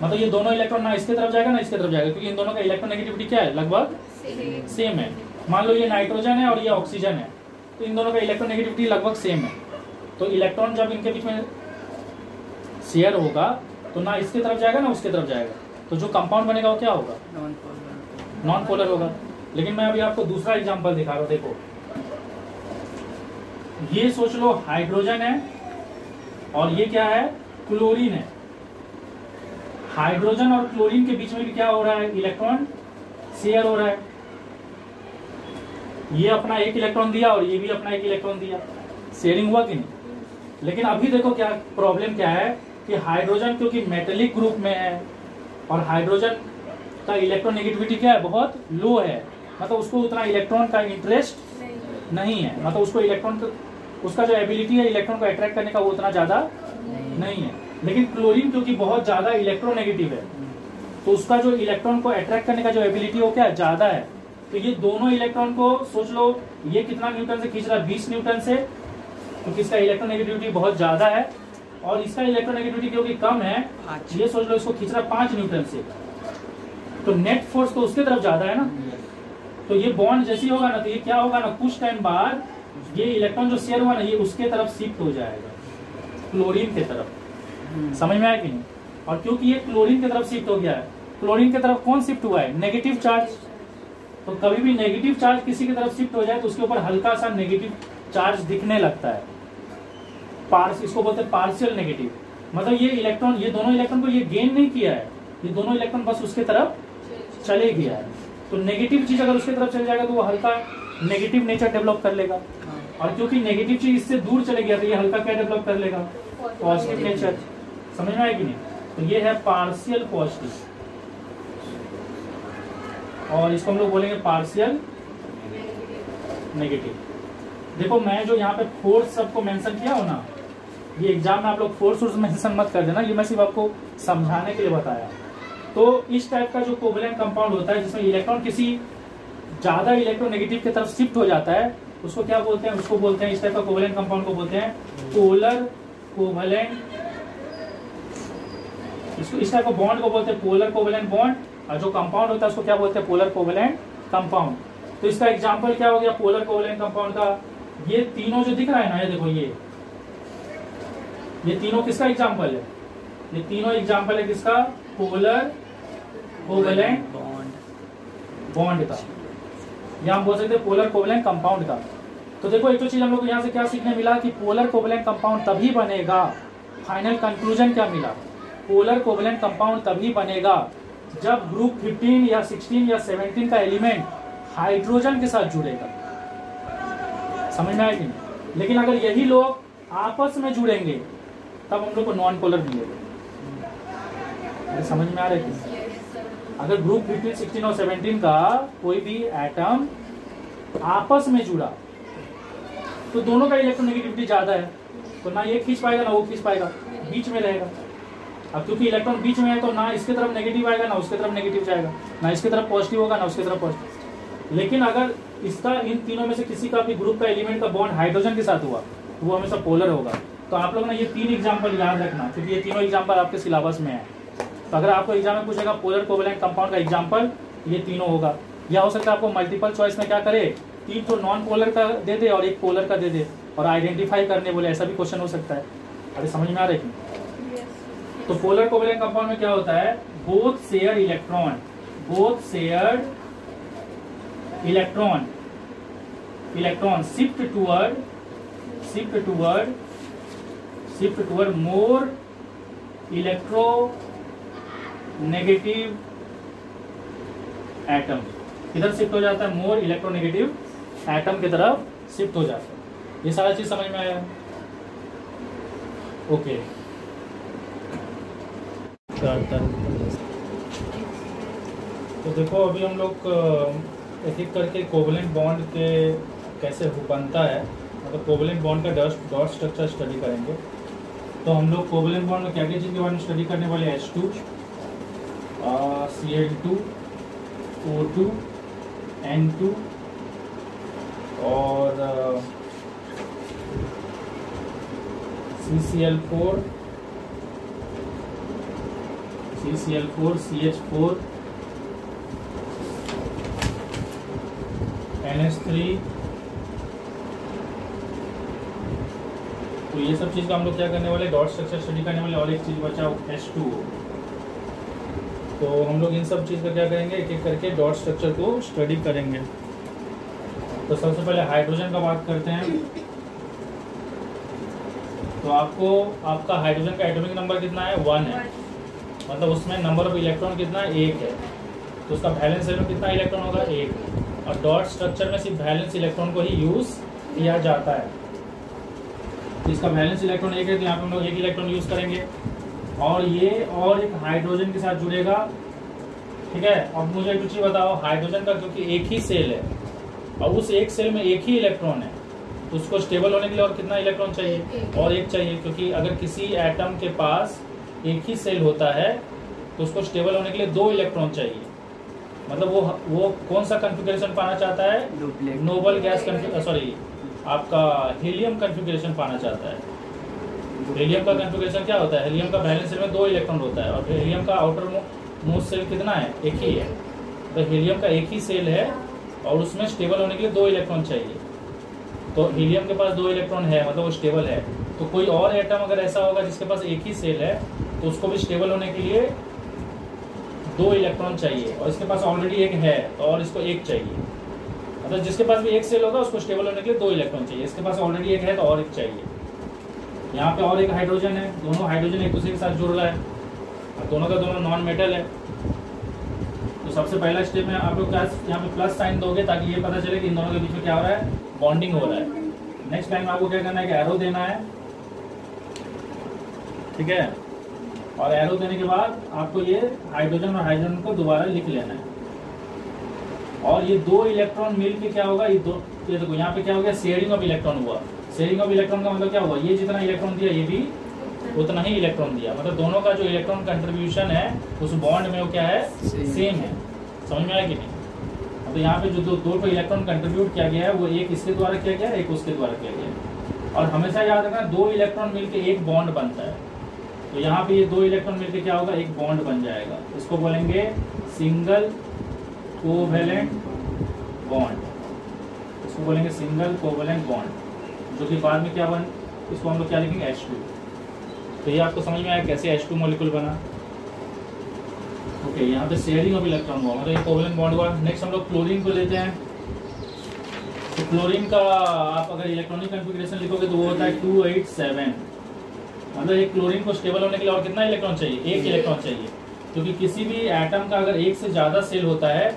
S1: मतलब ये दोनों इलेक्ट्रॉन ना इसके तरफ जाएगा ना इसके तरफ जाएगा, क्योंकि इन दोनों का इलेक्ट्रोनेगेटिविटी क्या है, लगभग सेम है। मान लो ये नाइट्रोजन है और ये ऑक्सीजन है, तो इन दोनों का इलेक्ट्रोनेगेटिविटी लगभग सेम है। तो इलेक्ट्रॉन जब इनके बीच में शेयर होगा तो ना इसके तरफ जाएगा ना उसके तरफ जाएगा, तो जो कंपाउंड बनेगा वो क्या होगा? नॉन पोलर होगा। लेकिन मैं अभी आपको दूसरा एग्जांपल दिखा रहा हूं। देखो, ये सोच लो हाइड्रोजन है और ये क्या है? क्लोरीन है। हाइड्रोजन और क्लोरीन के बीच में भी क्या हो रहा है? इलेक्ट्रॉन शेयर हो रहा है। ये अपना एक इलेक्ट्रॉन दिया और ये भी अपना एक इलेक्ट्रॉन दिया, शेयरिंग हुआ कि नहीं? लेकिन अभी देखो क्या प्रॉब्लम क्या है कि हाइड्रोजन क्योंकि मेटेलिक ग्रुप में है और हाइड्रोजन का इलेक्ट्रोनेगेटिविटी क्या है? बहुत लो है। मतलब उसको उतना इलेक्ट्रॉन का इंटरेस्ट नहीं है। मतलब उसको इलेक्ट्रॉन उसका जो एबिलिटी है इलेक्ट्रॉन को अट्रैक्ट करने का वो उतना ज्यादा नहीं है। लेकिन क्लोरीन क्योंकि बहुत ज्यादा इलेक्ट्रोनेगेटिव है, तो उसका जो इलेक्ट्रॉन को अट्रैक्ट करने का जो एबिलिटी वो क्या ज्यादा है। तो ये दोनों इलेक्ट्रॉन को सोच लो, ये कितना न्यूटन से खींच रहा है? 20 न्यूटन से, क्योंकि इसका इलेक्ट्रोनेगेटिविटी बहुत ज्यादा है। और इसका इलेक्ट्रोनेगेटिविटी क्योंकि कम है, ये सोच लो इसको खींच रहा है 5 न्यूटन से, तो नेट फोर्स तो उसके तरफ ज्यादा है ना। तो ये बॉन्ड जैसी होगा ना, तो ये क्या होगा ना, कुछ टाइम बाद ये इलेक्ट्रॉन जो शेयर हुआ ना, ये उसके तरफ शिफ्ट हो जाएगा, क्लोरीन के तरफ। समझ में आया कि नहीं? और क्योंकि ये क्लोरीन की तरफ शिफ्ट हो गया है, क्लोरीन की तरफ कौन शिफ्ट हुआ है? Negative charge. तो कभी भी नेगेटिव चार्ज किसी की तरफ शिफ्ट हो जाए तो उसके ऊपर हल्का सा नेगेटिव चार्ज दिखने लगता है। इसको बोलते हैं पार्शियल नेगेटिव। मतलब ये इलेक्ट्रॉन, ये दोनों इलेक्ट्रॉन को ये गेन नहीं किया है, ये दोनों इलेक्ट्रॉन बस उसके तरफ चले गया है। तो नेगेटिव चीज अगर उसके तरफ चले जाएगा तो वो हल्का नेगेटिव नेचर डेवलप कर लेगा, और क्योंकि नेगेटिव चीज इससे दूर चले गया तो ये हल्का क्या डेवलप कर लेगा? Positive nature. समझ में आया कि नहीं? तो ये है पार्शियल पॉजिटिव, और इसको हम लोग बोलेंगे पार्शियल नेगेटिव। देखो, मैं जो यहाँ पे फोर्स सबको मेंशन किया हो ना, ये एग्जाम में आप लोग फोर्स मेंशन मत कर देना, ये मैं सिर्फ आपको समझाने के लिए बताया। तो इस टाइप का जो कोवैलेंट कंपाउंड होता है जिसमें इलेक्ट्रॉन किसी ज्यादा इलेक्ट्रोनेगेटिव की तरफ शिफ्ट हो जाता है, उसको क्या बोलते हैं? उसको बोलते हैं, इस टाइप का कोवैलेंट कंपाउंड को बोलते हैं पोलर कोवैलेंट। इसको इस टाइप का बॉन्ड को बोलते हैं पोलर कोवैलेंट बॉन्ड, और जो कंपाउंड होता है उसको क्या बोलते हैं? Polar covalent compound. तो इसका एग्जांपल क्या हो गया पोलर कोवैलेंट कंपाउंड का? ये तीनों जो दिख रहा है ना, ये देखो, ये तीनों किसका एग्जांपल है? ये तीनों एग्जांपल है किसका? पोलर कोवैलेंट बॉन्ड का, या हम बोल सकते हैं पोलर कोवैलेंट कंपाउंड का। तो देखो, एक तो चीज हम लोग को यहाँ से क्या सीखने मिला कि पोलर कोवैलेंट कंपाउंड तभी बनेगा, फाइनल कंक्लूजन क्या मिला? पोलर कोवैलेंट कंपाउंड तभी बनेगा जब ग्रुप 15 या 16 या 17 का एलिमेंट हाइड्रोजन के साथ जुड़ेगा। समझ में आया कि नहीं? लेकिन अगर यही लोग आपस में जुड़ेंगे तब हम लोग को नॉन पोलर मिलेगा। समझ में आ रहा है कि अगर ग्रुप 15, 16 और 17 का कोई भी एटम आपस में जुड़ा तो दोनों का इलेक्ट्रोनेगेटिविटी ज्यादा है, तो ना ये खींच पाएगा ना वो खींच पाएगा, बीच में रहेगा। अब क्योंकि इलेक्ट्रॉन बीच में है तो ना इसके तरफ नेगेटिव आएगा ना उसके तरफ नेगेटिव जाएगा, ना इसके तरफ पॉजिटिव होगा ना उसके तरफ पॉजिटिव। लेकिन अगर इसका इन तीनों में से किसी का भी ग्रुप का एलिमेंट का बॉन्ड हाइड्रोजन के साथ हुआ तो वो हमेशा पोलर होगा। तो आप लोग ना ये 3 एग्जाम्पल याद रखना, क्योंकि ये तीनों एग्जाम्पल आपके सिलेबस में है। तो अगर आपको एग्जाम में पूछेगा पोलर कोवैलेंट कंपाउंड का एग्जाम्पल, ये तीनों होगा। या हो सकता है आपको मल्टीपल चॉइस में क्या करे, 3 तो नॉन पोलर का दे दे और 1 पोलर का दे दे और आइडेंटिफाई करने बोले, ऐसा भी क्वेश्चन हो सकता है। अरे समझ में आ रहा है? तो पोलर कोवैलेंट कंपाउंड में क्या होता है? Both share electron shift toward shift toward more electronegative atom. किधर शिफ्ट हो जाता है? मोर इलेक्ट्रोनेगेटिव एटम की तरफ शिफ्ट हो जाता है। ये सारा चीज समझ में आया? ओके। तो देखो अभी हम लोग एक एक करके कोवलेंट बॉन्ड के कैसे बनता है, मतलब कोवलेंट बॉन्ड का डॉट स्ट्रक्चर स्टडी करेंगे। तो हम लोग कोवलेंट बॉन्ड में क्या क्या चीज़ के बारे में स्टडी करने वाले? H2, Cl2, O2, N2 और CCl4, CH4, NH3। तो ये सब चीज़ का हम लोग क्या करने वाले? डॉट स्ट्रक्चर स्टडी करने वाले। और एक चीज़ बचा H2O। तो हम लोग इन सब चीज़ का क्या करेंगे? एक एक करके डॉट स्ट्रक्चर को स्टडी करेंगे। तो सबसे पहले हाइड्रोजन का बात करते हैं। तो आपका हाइड्रोजन का एटॉमिक नंबर कितना है? 1 है, मतलब उसमें नंबर ऑफ इलेक्ट्रॉन कितना है? 1 है। तो उसका वैलेंस शेल में कितना इलेक्ट्रॉन होगा? 1। और डॉट स्ट्रक्चर में सिर्फ वैलेंस इलेक्ट्रॉन को ही यूज किया जाता है। तो इसका वैलेंस इलेक्ट्रॉन 1 है, तो यहाँ पे हम लोग 1 इलेक्ट्रॉन यूज करेंगे। और ये और एक हाइड्रोजन के साथ जुड़ेगा, ठीक है। अब मुझे एक चीज बताओ, हाइड्रोजन का क्योंकि एक ही सेल है और उस एक सेल में एक ही इलेक्ट्रॉन है, तो उसको स्टेबल होने के लिए और कितना इलेक्ट्रॉन चाहिए? और 1 चाहिए। क्योंकि अगर किसी एटम के पास एक ही सेल होता है तो उसको स्टेबल होने के लिए 2 इलेक्ट्रॉन चाहिए। मतलब वो कौन सा कन्फिगरेशन पाना चाहता है? नोबल गैस आपका हीलियम कन्फिगरेशन पाना चाहता है। हीलियम का कन्फिगरेशन क्या होता है? हीलियम का वैलेंस शेल में 2 इलेक्ट्रॉन होता है और हीलियम का आउटर मोस्ट सेल कितना है? 1 ही है। तो हीलियम का 1 ही सेल है और उसमें स्टेबल होने के लिए 2 इलेक्ट्रॉन चाहिए। तो हीलियम के पास 2 इलेक्ट्रॉन है, मतलब वो स्टेबल है। तो कोई और एटम अगर ऐसा होगा जिसके पास 1 ही सेल है, तो उसको भी स्टेबल होने के लिए 2 इलेक्ट्रॉन चाहिए। और इसके पास ऑलरेडी 1 है तो और इसको 1 चाहिए। मतलब जिसके पास भी 1 सेल होगा उसको स्टेबल होने के लिए 2 इलेक्ट्रॉन चाहिए। इसके पास ऑलरेडी 1 है तो और 1 चाहिए। यहाँ पे और एक हाइड्रोजन है, दोनों हाइड्रोजन एक दूसरे के साथ जुड़ रहा है और दोनों का दोनों नॉन मेटल है। तो सबसे पहला स्टेप में आप लोग क्या यहाँ पे प्लस साइन दोगे ताकि ये पता चले कि इन दोनों के बीच में क्या हो रहा है? बॉन्डिंग हो रहा है। नेक्स्ट टाइम आपको क्या करना है कि एरो देना है, ठीक है। और एरो देने के बाद आपको ये हाइड्रोजन और हाइड्रोजन को दोबारा लिख लेना है। और ये 2 इलेक्ट्रॉन मिल के क्या होगा? ये देखो यहाँ पे क्या हो गया? शेयरिंग ऑफ इलेक्ट्रॉन हुआ। शेयरिंग ऑफ इलेक्ट्रॉन का मतलब क्या हुआ? ये जितना इलेक्ट्रॉन दिया ये भी उतना ही इलेक्ट्रॉन दिया। मतलब दोनों का जो इलेक्ट्रॉन कंट्रीब्यूशन है उस बॉन्ड में वो क्या है? सेम है। समझ में आया कि नहीं? तो यहाँ पे जो दो इलेक्ट्रॉन कंट्रीब्यूट किया गया है वो एक इसके द्वारा किया गया है, एक उसके द्वारा किया गया है। और हमेशा याद रखना 2 इलेक्ट्रॉन मिलकर एक बॉन्ड बनता है। तो यहाँ पे ये 2 इलेक्ट्रॉन मिलकर क्या होगा? एक बॉन्ड बन जाएगा। इसको बोलेंगे सिंगल कोवेलेंट बॉन्ड। इसको बोलेंगे सिंगल कोवेलेंट बॉन्ड, जो कि बाद में क्या बन, इसको हम लोग क्या लिखेंगे? H2। तो ये आपको समझ में आया कैसे H2 मॉलिक्यूल बना? ओके, यहाँ पे शेयरिंग ऑफ इलेक्ट्रॉन हुआ, मतलब ये कोवेलेंट बॉन्ड हुआ। नेक्स्ट हम लोग क्लोरीन को लेते हैं। तो क्लोरीन का आप अगर इलेक्ट्रॉनिक कॉन्फ़िगरेशन लिखोगे तो वो होता है 287। मतलब एक क्लोरीन को स्टेबल होने के लिए और कितना इलेक्ट्रॉन चाहिए? 1 इलेक्ट्रॉन चाहिए। क्योंकि किसी भी एटम का अगर 1 से ज़्यादा सेल होता है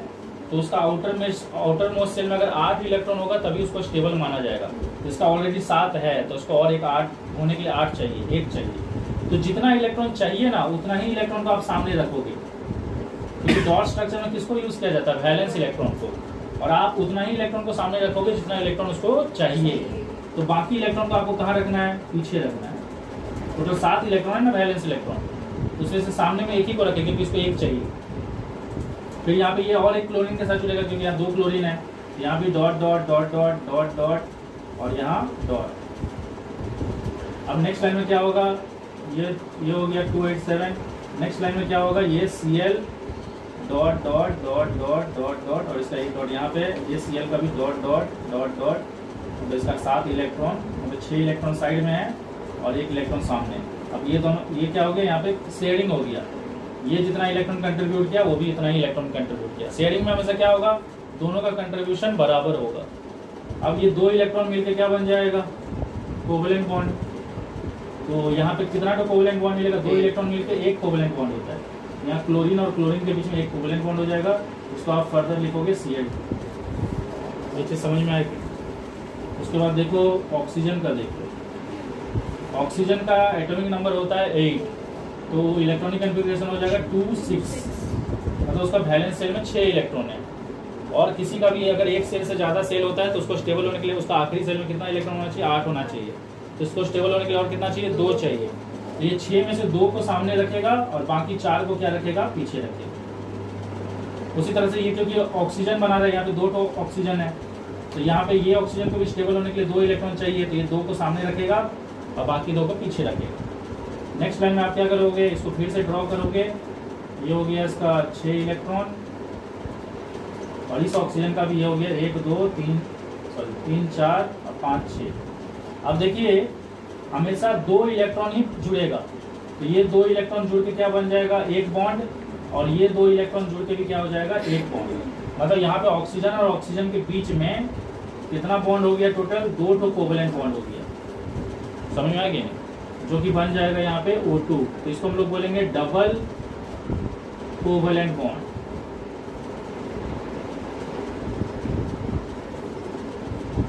S1: तो उसका आउटर मोस्ट सेल में अगर 8 इलेक्ट्रॉन होगा तभी उसको स्टेबल माना जाएगा। इसका ऑलरेडी 7 है तो उसको और एक 8 होने के लिए 8 चाहिए, 1 चाहिए। तो जितना इलेक्ट्रॉन चाहिए ना उतना ही इलेक्ट्रॉन को आप सामने रखोगे। क्योंकि डॉट स्ट्रक्चर में किसको यूज किया जाता है? वैलेंस इलेक्ट्रॉन को। और आप उतना ही इलेक्ट्रॉन को सामने रखोगे जितना इलेक्ट्रॉन उसको चाहिए। तो बाकी इलेक्ट्रॉन को आपको कहाँ रखना है? पीछे रखना है। टोटल 7 इलेक्ट्रॉन है ना वैलेंस इलेक्ट्रॉन, उसमें से सामने में 1 ही को रखें क्योंकि इसको 1 चाहिए। फिर यहाँ पे ये और एक क्लोरीन के साथ जुड़ेगा क्योंकि यहाँ 2 क्लोरीन है। यहाँ भी dot dot dot dot dot dot और यहाँ डॉट। अब नेक्स्ट लाइन में क्या होगा? ये हो गया 287। नेक्स्ट लाइन में क्या होगा? ये Cl dot dot dot dot dot dot और इसका एक डॉट यहाँ पे, ये Cl का भी डॉट डॉट डॉट डॉट। तो इसका 7 इलेक्ट्रॉन, मतलब 6 इलेक्ट्रॉन साइड में है और 1 इलेक्ट्रॉन सामने। अब ये दोनों, ये क्या हो गया? यहाँ पे शेयरिंग हो गया। ये जितना इलेक्ट्रॉन कंट्रीब्यूट किया वो भी इतना ही इलेक्ट्रॉन कंट्रीब्यूट किया। शेयरिंग में हमेशा क्या होगा? दोनों का कंट्रीब्यूशन बराबर होगा। अब ये 2 इलेक्ट्रॉन मिलकर क्या बन जाएगा? Covalent bond. तो यहाँ पे कितना तो कोवेलेंट बॉन्ड मिलेगा, 2 इलेक्ट्रॉन मिलकर एक कोवेलेंट बॉन्ड होता है। यहाँ क्लोरीन और क्लोरीन के बीच में एक कोवेलेंट बॉन्ड हो जाएगा, उसको आप फर्दर लिखोगे Cl2। ये चीज़ समझ में आएगी। उसके बाद देखो ऑक्सीजन का, देखो ऑक्सीजन का एटॉमिक नंबर होता है 8, तो इलेक्ट्रॉनिक कन्फिग्रेशन हो जाएगा 2,6, मतलब उसका वैलेंस सेल में 6 इलेक्ट्रॉन है। और किसी का भी अगर एक सेल से ज़्यादा सेल होता है तो उसको स्टेबल होने के लिए उसका आखिरी सेल में कितना इलेक्ट्रॉन होना चाहिए, 8 होना चाहिए। तो इसको स्टेबल होने के लिए और कितना चाहिए, 2 चाहिए। तो ये 6 में से 2 को सामने रखेगा और बाकी 4 को क्या रखेगा, पीछे रखेगा। उसी तरह से ये क्योंकि ऑक्सीजन बना रहा है, यहाँ पे 2 ऑक्सीजन है, तो यहाँ पे ये ऑक्सीजन को भी स्टेबल होने के लिए 2 इलेक्ट्रॉन चाहिए, तो ये 2 को सामने रखेगा और बाकी 2 को पीछे रखेगा। नेक्स्ट लाइन में आप क्या करोगे, इसको फिर से ड्रॉ करोगे। ये हो गया इसका 6 इलेक्ट्रॉन और इस ऑक्सीजन का भी ये हो गया 1 2 3 4 और 5 6। अब देखिए हमेशा 2 इलेक्ट्रॉन ही जुड़ेगा, तो ये 2 इलेक्ट्रॉन जुड़ के क्या बन जाएगा, एक बॉन्ड, और ये 2 इलेक्ट्रॉन जुड़ के भी क्या हो जाएगा, एक बॉन्ड। मतलब यहाँ पे ऑक्सीजन और ऑक्सीजन के बीच में कितना बॉन्ड हो गया, टोटल 2 कोवेलेंट बॉन्ड हो गया। समझ में आ गया, जो कि बन जाएगा यहाँ पे O2। तो इसको हम लोग बोलेंगे डबल कोवेलेंट बॉन्ड।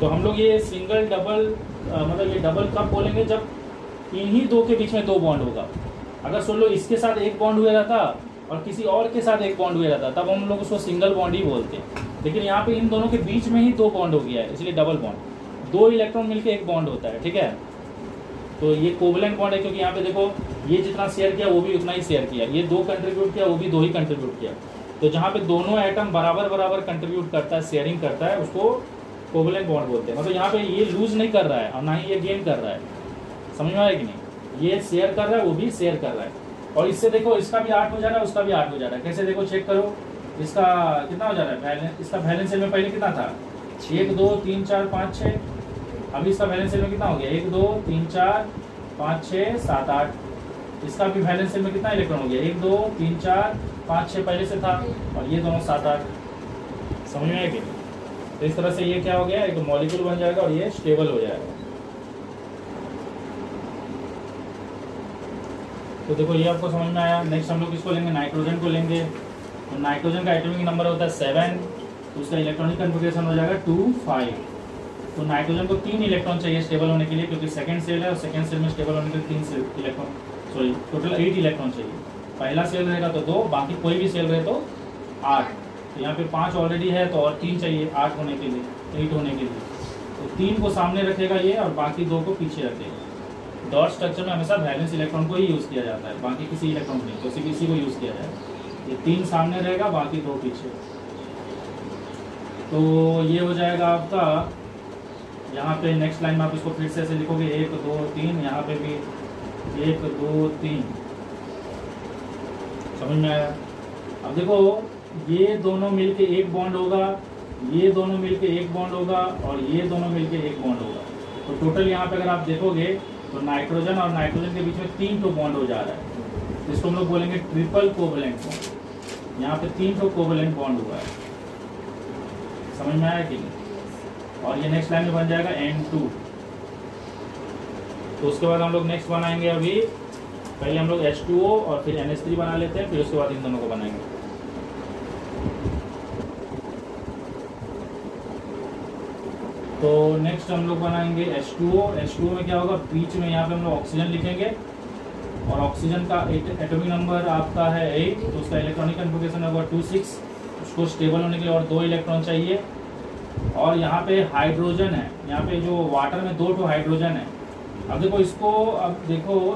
S1: तो हम लोग ये सिंगल डबल मतलब ये डबल कब बोलेंगे, जब इन्हीं 2 के बीच में 2 बॉन्ड होगा। अगर सुन लो इसके साथ एक बॉन्ड हुआ रहता और किसी और के साथ एक बॉन्ड हुआ रहता, तब हम लोग उसको सिंगल बॉन्ड ही बोलते हैं। लेकिन यहाँ पे इन दोनों के बीच में ही 2 बॉन्ड हो गया है, इसलिए डबल बॉन्ड। 2 इलेक्ट्रॉन मिलकर एक बॉन्ड होता है, ठीक है। तो ये कोवेलेंट बॉन्ड है, क्योंकि यहाँ पे देखो ये जितना शेयर किया वो भी उतना ही शेयर किया, ये 2 कंट्रीब्यूट किया वो भी 2 ही कंट्रीब्यूट किया। तो जहाँ पे दोनों एटम बराबर बराबर कंट्रीब्यूट करता है, शेयरिंग करता है, उसको कोवेलेंट बॉन्ड बोलते हैं। मतलब यहाँ पे ये लूज नहीं कर रहा है और ना ही ये गेन कर रहा है। समझ में आया कि नहीं, ये शेयर कर रहा है, वो भी शेयर कर रहा है। और इससे देखो इसका भी 8 हो जा रहा है, उसका भी 8 हो जा रहा है। कैसे देखो, चेक करो, इसका कितना हो जा रहा है, इसका वैलेंस सेल में पहले कितना था, 1 2 3 4 5 6। अभी इसका वैलेंस सेल में कितना हो गया, 1 2 3 4 5 6 7 8। इसका भी वैलेंस सेल में कितना इलेक्ट्रॉन हो गया, 1 2 3 4 5 6 पहले से था, और ये दोनों 7 8। समझ में आएगी। तो इस तरह से ये क्या हो गया, एक मॉलिक्यूल बन जाएगा और ये स्टेबल हो जाएगा। तो देखो ये आपको समझ में आया। नेक्स्ट हम लोग इसको लेंगे, नाइट्रोजन को लेंगे। तो नाइट्रोजन का एटॉमिक नंबर होता है 7, तो उसका इलेक्ट्रॉनिक कन्फिग्रेशन हो जाएगा 2 5। तो नाइट्रोजन को 3 इलेक्ट्रॉन चाहिए स्टेबल होने के लिए, क्योंकि सेकंड सेल है और सेकंड सेल में स्टेबल होने के लिए 3 इलेक्ट्रॉन, सॉरी टोटल 8 इलेक्ट्रॉन चाहिए। पहला सेल रहेगा तो 2, बाकी कोई भी सेल रहे तो 8। तो यहाँ पे 5 ऑलरेडी है, तो और 3 चाहिए 8 होने के लिए, 8 होने के लिए। तो 3 को सामने रखेगा ये और बाकी 2 को पीछे रखेगा। डॉट स्ट्रक्चर में हमेशा वैलेंस इलेक्ट्रॉन को ही यूज़ किया जाता है, बाकी किसी इलेक्ट्रॉन को नहीं, तो सिर्फ इसी को यूज़ किया जाएगा। ये 3 सामने रहेगा, बाकी 2 पीछे। तो ये हो जाएगा आपका, यहाँ पे नेक्स्ट लाइन में आप इसको फिर से ऐसे लिखोगे 1 2 3, यहाँ पे भी 1 2 3। समझ में आया। अब देखो ये दोनों मिलके एक बॉन्ड होगा, ये दोनों मिलके एक बॉन्ड होगा, और ये दोनों मिलके एक बॉन्ड होगा। तो टोटल यहाँ पे अगर आप देखोगे तो नाइट्रोजन और नाइट्रोजन के बीच में 3 बॉन्ड हो जा रहा है। इसको हम लोग बोलेंगे ट्रिपल कोवेलेंट बॉन्ड। यहाँ पे 3 कोवेलेंट बॉन्ड हुआ है। समझ में आया कि नहीं। और ये नेक्स्ट लाइन में बन जाएगा N2। तो उसके बाद हम लोग नेक्स्ट बनाएंगे, अभी पहले हम लोग H2O और फिर NH3 बना लेते हैं, फिर उसके बाद इन दोनों को बनाएंगे। तो नेक्स्ट हम लोग बनाएंगे H2O। H2O में क्या होगा, बीच में यहाँ पे हम लोग ऑक्सीजन लिखेंगे, और ऑक्सीजन का एटॉमिक नंबर आपका है 8, तो उसका इलेक्ट्रॉनिक कन्फिग्रेशन होगा 2 6। उसको स्टेबल होने के लिए और 2 इलेक्ट्रॉन चाहिए। और यहाँ पे हाइड्रोजन है, यहाँ पे जो वाटर में 2 हाइड्रोजन है। अब देखो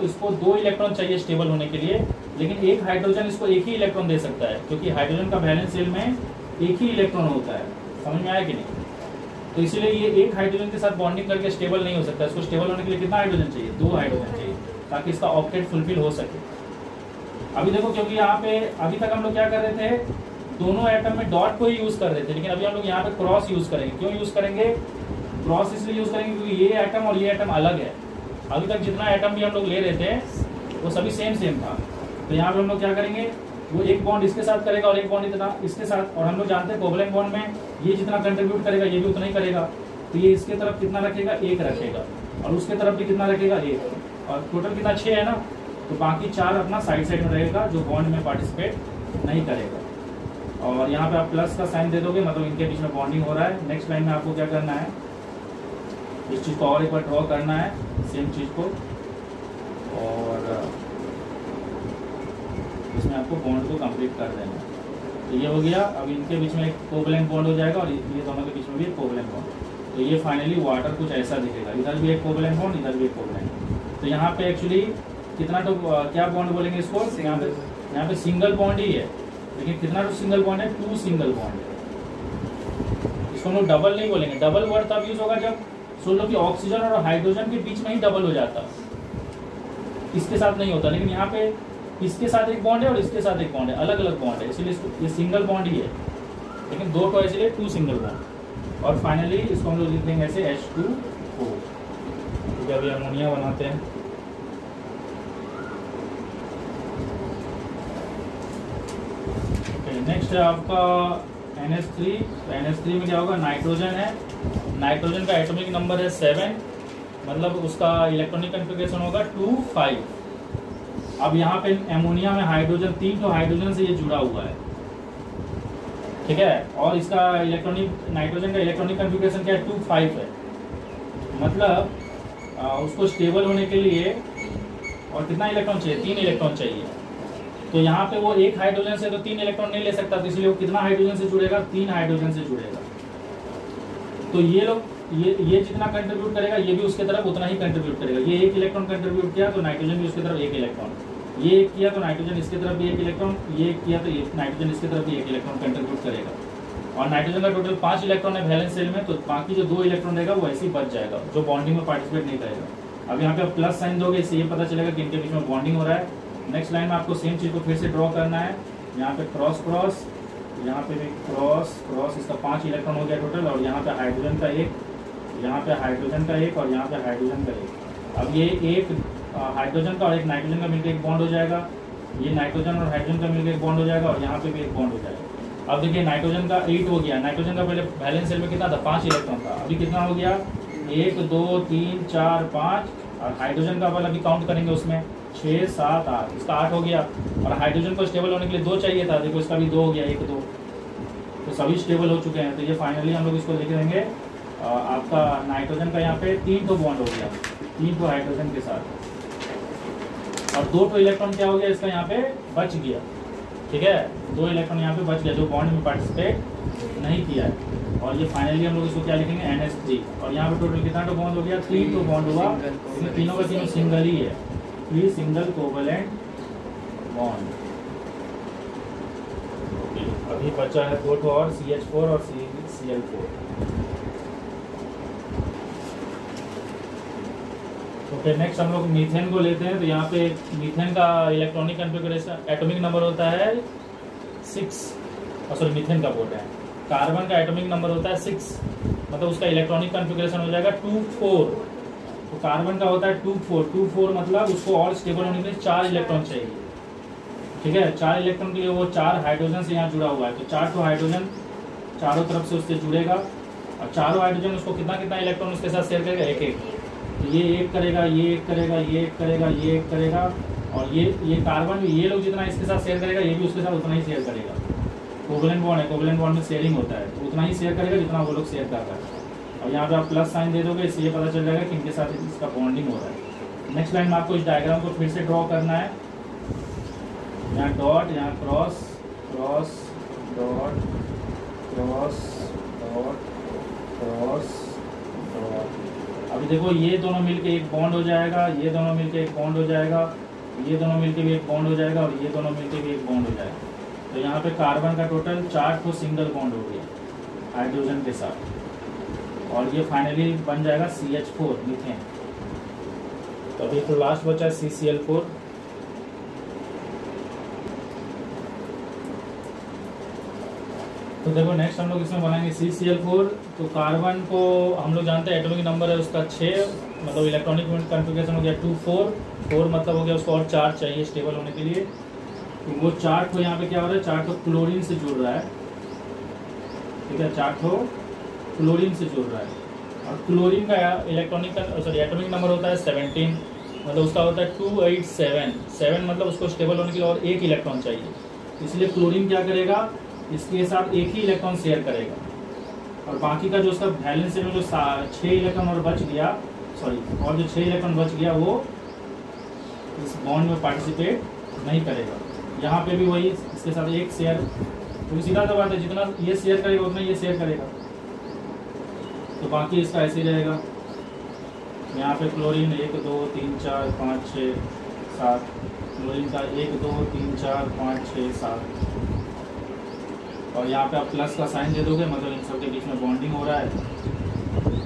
S1: इसको 2 इलेक्ट्रॉन चाहिए स्टेबल होने के लिए, लेकिन एक हाइड्रोजन इसको एक ही इलेक्ट्रॉन दे सकता है, क्योंकि हाइड्रोजन का वैलेंस सेल में एक ही इलेक्ट्रॉन होता है। समझ में आया कि नहीं। तो इसीलिए ये एक हाइड्रोजन के साथ बॉन्डिंग करके स्टेबल नहीं हो सकता। इसको स्टेबल होने के लिए कितना हाइड्रोजन चाहिए, 2 हाइड्रोजन चाहिए, ताकि इसका ऑक्टेट फुलफिल हो सके। अभी देखो, क्योंकि यहाँ पे अभी तक हम लोग क्या कर रहे थे, दोनों एटम में डॉट को ही यूज कर रहे थे, लेकिन अभी हम लोग यहाँ पे क्रॉस यूज करेंगे। क्यों यूज करेंगे, क्रॉस इसलिए यूज करेंगे क्योंकि ये एटम और ये एटम अलग है। अभी तक जितना एटम भी हम लोग ले रहे थे वो सभी सेम था। तो यहाँ पे हम लोग क्या करेंगे, वो एक बॉन्ड इसके साथ करेगा और एक बॉन्ड इतना इसके साथ। और हम लोग जानते हैं कोवेलेंट बॉन्ड में ये जितना कंट्रीब्यूट करेगा ये भी उतना ही करेगा। तो ये इसके तरफ कितना रखेगा, 1 रखेगा। और उसके तरफ भी कितना रखेगा 1, और टोटल कितना 6 है ना, तो बाकी 4 अपना साइड साइड में रहेगा जो बॉन्ड में पार्टिसिपेट नहीं करेगा। और यहाँ पे आप प्लस का साइन दे दोगे, मतलब इनके बीच में बॉन्डिंग हो रहा है। नेक्स्ट लाइन में आपको क्या करना है, इस चीज़ को और एक बार ड्रॉ करना है, सेम चीज़ को, और इसमें आपको बॉन्ड को कंप्लीट कर देना है। तो ये हो गया। अब इनके बीच में एक कोवलेंट बॉन्ड हो जाएगा और ये दोनों के बीच में भी एक कोवलेंट बॉन्ड। तो ये फाइनली वाटर कुछ ऐसा दिखेगा, इधर भी एक कोवलेंट बॉन्ड, इधर भी एक कोवलेंट। तो यहाँ पे एक्चुअली कितना तो क्या बॉन्ड बोलेंगे इसको, यहाँ पे सिंगल बॉन्ड ही है, लेकिन कितना तो सिंगल बॉन्ड है, 2 सिंगल बॉन्ड है। इसको हम लोग डबल नहीं बोलेंगे। डबल वर्ड तब यूज होगा जब सोच लो कि ऑक्सीजन और हाइड्रोजन के बीच में ही डबल हो जाता, इसके साथ नहीं होता। लेकिन यहाँ पे इसके साथ एक बॉन्ड है और इसके साथ एक बॉन्ड है, अलग अलग बॉन्ड है, इसलिए इसको ये सिंगल बॉन्ड ही है, लेकिन 2 तो इसलिए 2 सिंगल बॉन्ड। और फाइनली इसको हम लोग लिख देंगे ऐसे H2O, क्योंकि अभी अमोनिया बनाते हैं। नेक्स्ट है आपका NH3। तो NH3 में क्या होगा, नाइट्रोजन है, नाइट्रोजन का एटॉमिक नंबर है 7, मतलब उसका इलेक्ट्रॉनिक कॉन्फ़िगरेशन होगा 2,5। अब यहाँ पे एमोनिया में हाइड्रोजन, 3 तो हाइड्रोजन से ये जुड़ा हुआ है, ठीक है, और इसका इलेक्ट्रॉनिक, नाइट्रोजन का इलेक्ट्रॉनिक कॉन्फ़िगरेशन क्या है, 2,5 है। मतलब उसको स्टेबल होने के लिए और कितना इलेक्ट्रॉन चाहिए, 3 इलेक्ट्रॉन चाहिए। तो यहाँ पे वो एक हाइड्रोजन से तो 3 इलेक्ट्रॉन नहीं ले सकता, तो इसलिए वो कितना हाइड्रोजन से जुड़ेगा, 3 हाइड्रोजन से जुड़ेगा। तो ये लोग ये जितना कंट्रीब्यूट करेगा, ये भी उसके तरफ उतना ही कंट्रीब्यूट करेगा। ये 1 इलेक्ट्रॉन कंट्रीब्यूट किया तो नाइट्रोजन भी उसके तरफ 1 इलेक्ट्रॉन, ये एक किया तो नाइट्रोजन इसके तरफ भी 1 इलेक्ट्रॉन, ये किया तो नाइट्रोजन इसके तरफ भी 1 इलेक्ट्रॉन कंट्रीब्यूट करेगा। और नाइट्रोजन का टोटल 5 इलेक्ट्रॉन है वैलेंस शेल में, तो बाकी जो 2 इलेक्ट्रॉन रहेगा वो ऐसे ही बच जाएगा, जो बॉन्डिंग में पार्टिसिपेट नहीं करेगा। अब यहाँ पे आप प्लस साइन दोगे, इससे ये पता चलेगा कि इनके बीच में बॉन्डिंग हो रहा है। नेक्स्ट लाइन में आपको सेम चीज़ को फिर से ड्रॉ करना है, यहाँ पे क्रॉस क्रॉस, यहाँ पे भी क्रॉस क्रॉस, इसका 5 इलेक्ट्रॉन हो गया टोटल, और यहाँ पे हाइड्रोजन का 1, यहाँ पे हाइड्रोजन का 1 और यहाँ पे हाइड्रोजन का 1। अब ये एक हाइड्रोजन का और एक नाइट्रोजन का मिलकर एक बॉन्ड हो जाएगा, ये नाइट्रोजन और हाइड्रोजन का मिलकर एक बॉन्ड हो जाएगा, और यहाँ पे भी एक बॉन्ड हो जाएगा। अब देखिए नाइट्रोजन का 8 हो गया, नाइट्रोजन का पहले वैलेंस शेल में कितना था, 5 इलेक्ट्रॉन था, अभी कितना हो गया, 1 2 3 4 5, और हाइड्रोजन का वाला भी काउंट करेंगे उसमें 6 7 8, इसका 8 हो गया। और हाइड्रोजन को स्टेबल होने के लिए 2 चाहिए था, देखो इसका भी 2 हो गया, 1 2, तो सभी स्टेबल हो चुके हैं। तो ये फाइनली हम लोग इसको लिख देंगे, आपका नाइट्रोजन का यहाँ पे 3 तो बॉन्ड हो गया, 3 तो हाइड्रोजन के साथ, और 2 तो इलेक्ट्रॉन क्या हो गया इसका यहाँ पे बच गया, ठीक है, 2 इलेक्ट्रॉन यहाँ पे बच गया जो बॉन्ड में पार्टिसिपेट नहीं किया है। और ये फाइनली हम लोग इसको क्या लिखेंगे, NH3। और यहाँ पे टोटल कितना तो बॉन्ड हो गया, 3 तो बॉन्ड हुआ, इसमें तीनों का तीनों सिंगल ही है, 3 सिंगल कोवलेंट बॉन्ड। अभी बचा है 2 और CH4 और Cl4। ओके, नेक्स्ट हम लोग मीथेन को लेते हैं। तो यहाँ पे मीथेन का इलेक्ट्रॉनिक कॉन्फ़िगरेशन, एटॉमिक नंबर होता है 6, सॉरी मीथेन का बोल रहे हैं, कार्बन का एटॉमिक नंबर होता है 6, मतलब उसका इलेक्ट्रॉनिक कॉन्फ़िगरेशन हो जाएगा 2,4। तो कार्बन का होता है 2,4 मतलब उसको और स्टेबल होने के लिए 4 इलेक्ट्रॉन चाहिए, ठीक है, 4 इलेक्ट्रॉन के लिए वो 4 हाइड्रोजन से यहाँ जुड़ा हुआ है, तो 4 तो हाइड्रोजन चारों तरफ से उससे जुड़ेगा, और चारों हाइड्रोजन उसको कितना कितना इलेक्ट्रॉन उसके साथ शेयर करेगा, 1 तो ये 1 करेगा, ये 1 करेगा, ये 1 करेगा, ये 1 करेगा, और ये कार्बन भी ये लोग जितना इसके साथ शेयर करेगा, ये भी उसके साथ उतना ही शेयर करेगा। कोवलेंट बॉन्ड है, कोवलेंट बॉन्ड में शेयरिंग होता है, तो उतना ही शेयर करेगा जितना वो लोग शेयर कर रहा है। और यहाँ पे आप प्लस साइन दे दोगे, इससे ये पता चल जाएगा कि इनके साथ इसका बॉन्डिंग हो रहा है। नेक्स्ट लाइन में आपको इस डायग्राम को फिर से ड्रॉ करना है, यहाँ डॉट, यहाँ cross cross dot cross dot cross dot. अभी देखो ये दोनों मिलके एक बॉन्ड हो जाएगा, ये दोनों मिलके एक बॉन्ड हो जाएगा, ये दोनों मिलके भी एक बॉन्ड हो जाएगा, और ये दोनों मिलके भी एक बॉन्ड हो जाएगा। तो यहाँ पे कार्बन का टोटल 4 तो सिंगल बॉन्ड हो गया हाइड्रोजन के साथ, और ये फाइनली बन जाएगा CH4 मीथेन। तो अभी तो लास्ट बचा है CCl4। तो देखो नेक्स्ट हम लोग इसमें बनाएंगे CCl4। तो कार्बन को हम लोग जानते हैं एटॉमिक नंबर है उसका 6, मतलब इलेक्ट्रॉनिक कॉन्फ़िगरेशन हो गया 2,4 मतलब हो गया, उसको और 4 चाहिए स्टेबल होने के लिए। तो वो 4 को यहाँ पे क्या हो रहा है, 4 को क्लोरीन से जुड़ रहा है, ठीक है, 4 को क्लोरीन से जुड़ रहा है। और क्लोरीन का इलेक्ट्रॉनिक एटॉमिक नंबर होता है 17, मतलब उसका होता है 287। 7 मतलब उसको स्टेबल होने के लिए और एक इलेक्ट्रॉन चाहिए, इसलिए क्लोरीन क्या करेगा, इसके साथ एक ही इलेक्ट्रॉन शेयर करेगा। और बाकी का जो उसका बैलेंस में जो 6 इलेक्ट्रॉन और बच गया, और जो 6 इलेक्ट्रॉन बच गया वो इस बॉन्ड में पार्टिसिपेट नहीं करेगा। यहाँ पे भी वही, इसके साथ एक शेयर, तो सीधा सा बात है, जितना ये शेयर करेगा उतना ये शेयर करेगा, तो बाकी इसका ऐसे ही रहेगा। यहाँ पे क्लोरीन 1 2 3 4 5 6 7, क्लोरीन का 1 2 3 4 5 6 7, और यहाँ पे आप प्लस का साइन दे दोगे, मतलब इन सब के बीच में बॉन्डिंग हो रहा है।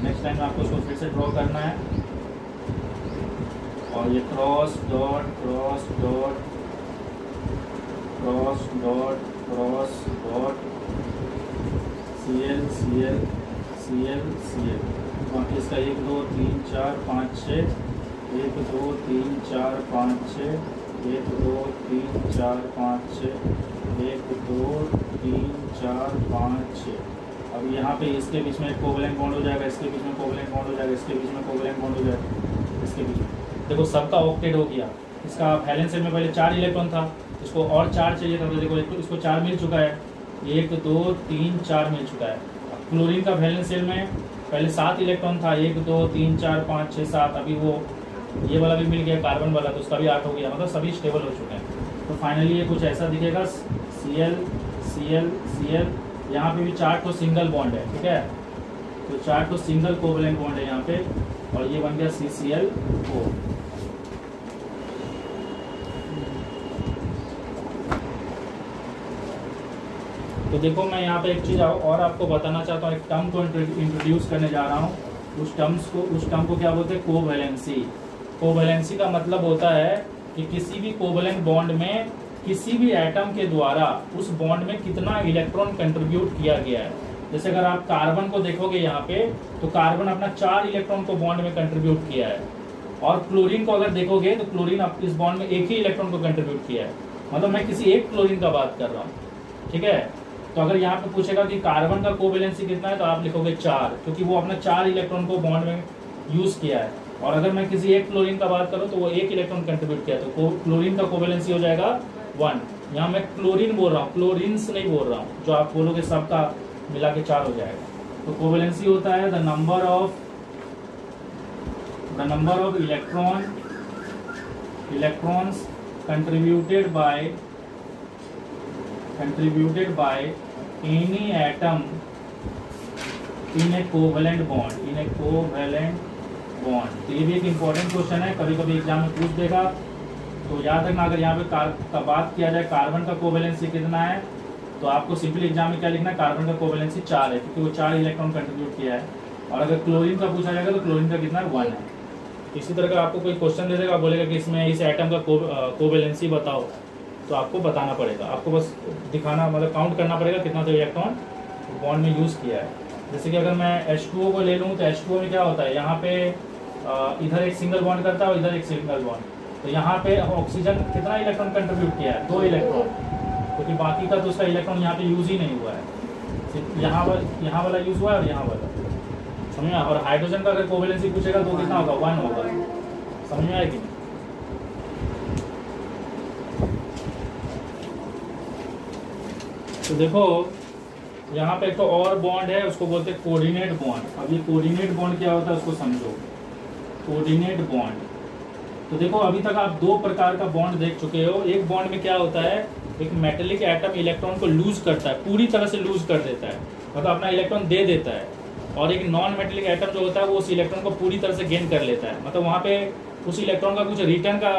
S1: नेक्स्ट टाइम आपको उसको फिर से ड्रॉ करना है, और ये cross dot cross dot cross dot cross dot Cl Cl Cl Cl, बाकी इसका 1 2 3 4 5 6, 1 2 3 4 5 6, 1 2 3 4 5 6, 1 2 3 4 5 6। अब यहाँ पे इसके बीच में कोवलेंट बॉन्ड हो जाएगा, इसके बीच में कोवलेंट बॉन्ड हो जाएगा, इसके बीच में कोवलेंट बॉन्ड हो जाएगा, इसके बीच में देखो सबका ऑक्टेट हो गया। इसका वैलेंस शेल में पहले 4 इलेक्ट्रॉन था, इसको और 4 चाहिए था, तो देखो इसको 4 मिल चुका है, 1 2 3 4 मिल चुका है। क्लोरीन का वैलेंस शेल में पहले 7 इलेक्ट्रॉन था, 1 2 3 4 5 6 7, अभी वो ये वाला भी मिल गया कार्बन वाला, तो उसका भी 8 हो गया, मतलब सभी स्टेबल हो चुके हैं। तो फाइनली ये कुछ ऐसा दिखेगा, Cl Cl Cl, यहाँ पे भी 4 तो सिंगल बॉन्ड है, ठीक है, तो 4 तो सिंगल कोवलेंट बॉन्ड है यहाँ पे, और ये बन गया CCl-O। तो देखो मैं यहाँ पे एक चीज़ और आपको बताना चाहता हूँ, एक टर्म को इंट्रोड्यूस करने जा रहा हूँ। उस टर्म को क्या बोलते हैं, कोवैलेंसी। कोवैलेंसी का मतलब होता है कि किसी भी कोवलेंट बॉन्ड में किसी भी एटम के द्वारा उस बॉन्ड में कितना इलेक्ट्रॉन कंट्रीब्यूट किया गया है। जैसे अगर आप कार्बन को देखोगे यहाँ पे, तो कार्बन अपना 4 इलेक्ट्रॉन को बॉन्ड में कंट्रीब्यूट किया है, और क्लोरीन को अगर देखोगे तो क्लोरीन इस बॉन्ड में एक ही इलेक्ट्रॉन को कंट्रीब्यूट किया है, मतलब मैं किसी एक क्लोरीन का बात कर रहा हूँ, ठीक है। तो अगर यहाँ पे पूछेगा कि कार्बन का कोवैलेंसी कितना है, तो आप लिखोगे 4, क्योंकि वो अपना 4 इलेक्ट्रॉन को बॉन्ड में यूज किया है। और अगर मैं किसी एक क्लोरीन का बात करूँ तो वो 1 इलेक्ट्रॉन कंट्रीब्यूट किया है, तो क्लोरीन का कोवैलेंसी हो जाएगा 1। यहाँ मैं क्लोरीन बोल रहा हूँ, क्लोरीन्स नहीं बोल रहा हूँ, जो आप बोलोगे सबका मिला के 4 हो जाएगा। तो कोवैलेंसी होता है the number of electrons contributed by any atom in A covalent bond. तो ये भी एक इम्पोर्टेंट क्वेश्चन है, कभी कभी एग्जाम में पूछ देगा, तो याद रखना। अगर यहाँ पे बात किया जाए कार्बन का कोवैलेंसी कितना है, तो आपको सिंपली एग्जाम में क्या लिखना है, कार्बन का कोवैलेंसी 4 है, क्योंकि वो 4 इलेक्ट्रॉन कंट्रीब्यूट किया है। और अगर क्लोरीन का पूछा जाएगा तो क्लोरीन का कितना है, 1 है। इसी तरह का आपको कोई क्वेश्चन दे देगा, बोलेगा कि इसमें इस एटम का कोवैलेंसी बताओ, तो आपको बताना पड़ेगा, आपको बस दिखाना, मतलब काउंट करना पड़ेगा कितना तो इलेक्ट्रॉन बॉन्ड में यूज़ किया है। जैसे कि अगर मैं H2O को ले लूँ, तो H2O में क्या होता है, यहाँ पे इधर एक सिंगल बॉन्ड करता है और इधर एक सिंगल बॉन्ड, तो यहाँ पे ऑक्सीजन कितना इलेक्ट्रॉन कंट्रीब्यूट किया है, 2 इलेक्ट्रॉन, क्योंकि बाकी का तो उसका इलेक्ट्रॉन यहाँ पे यूज़ ही नहीं हुआ है, सिर्फ यहाँ वाला यूज़ हुआ है और यहाँ वाला, समझ में। और हाइड्रोजन का अगर कोवैलेंसी पूछेगा तो कितना होगा, 1 होगा, समझ में आएगी। तो देखो यहाँ पे एक तो और बॉन्ड है, उसको बोलते हैं कोऑर्डिनेट बॉन्ड। अब ये कोऑर्डिनेट बॉन्ड क्या होता है उसको समझो, कोऑर्डिनेट बॉन्ड। तो देखो अभी तक आप 2 प्रकार का बॉन्ड देख चुके हो। एक बॉन्ड में क्या होता है, एक मेटेलिक एटम इलेक्ट्रॉन को लूज करता है, पूरी तरह से लूज कर देता है, मतलब अपना इलेक्ट्रॉन दे देता है। और एक नॉन मेटेलिक एटम जो होता है वो उस इलेक्ट्रॉन को पूरी तरह से गेन कर लेता है, मतलब वहाँ पे उस इलेक्ट्रॉन का कुछ रिटर्न का,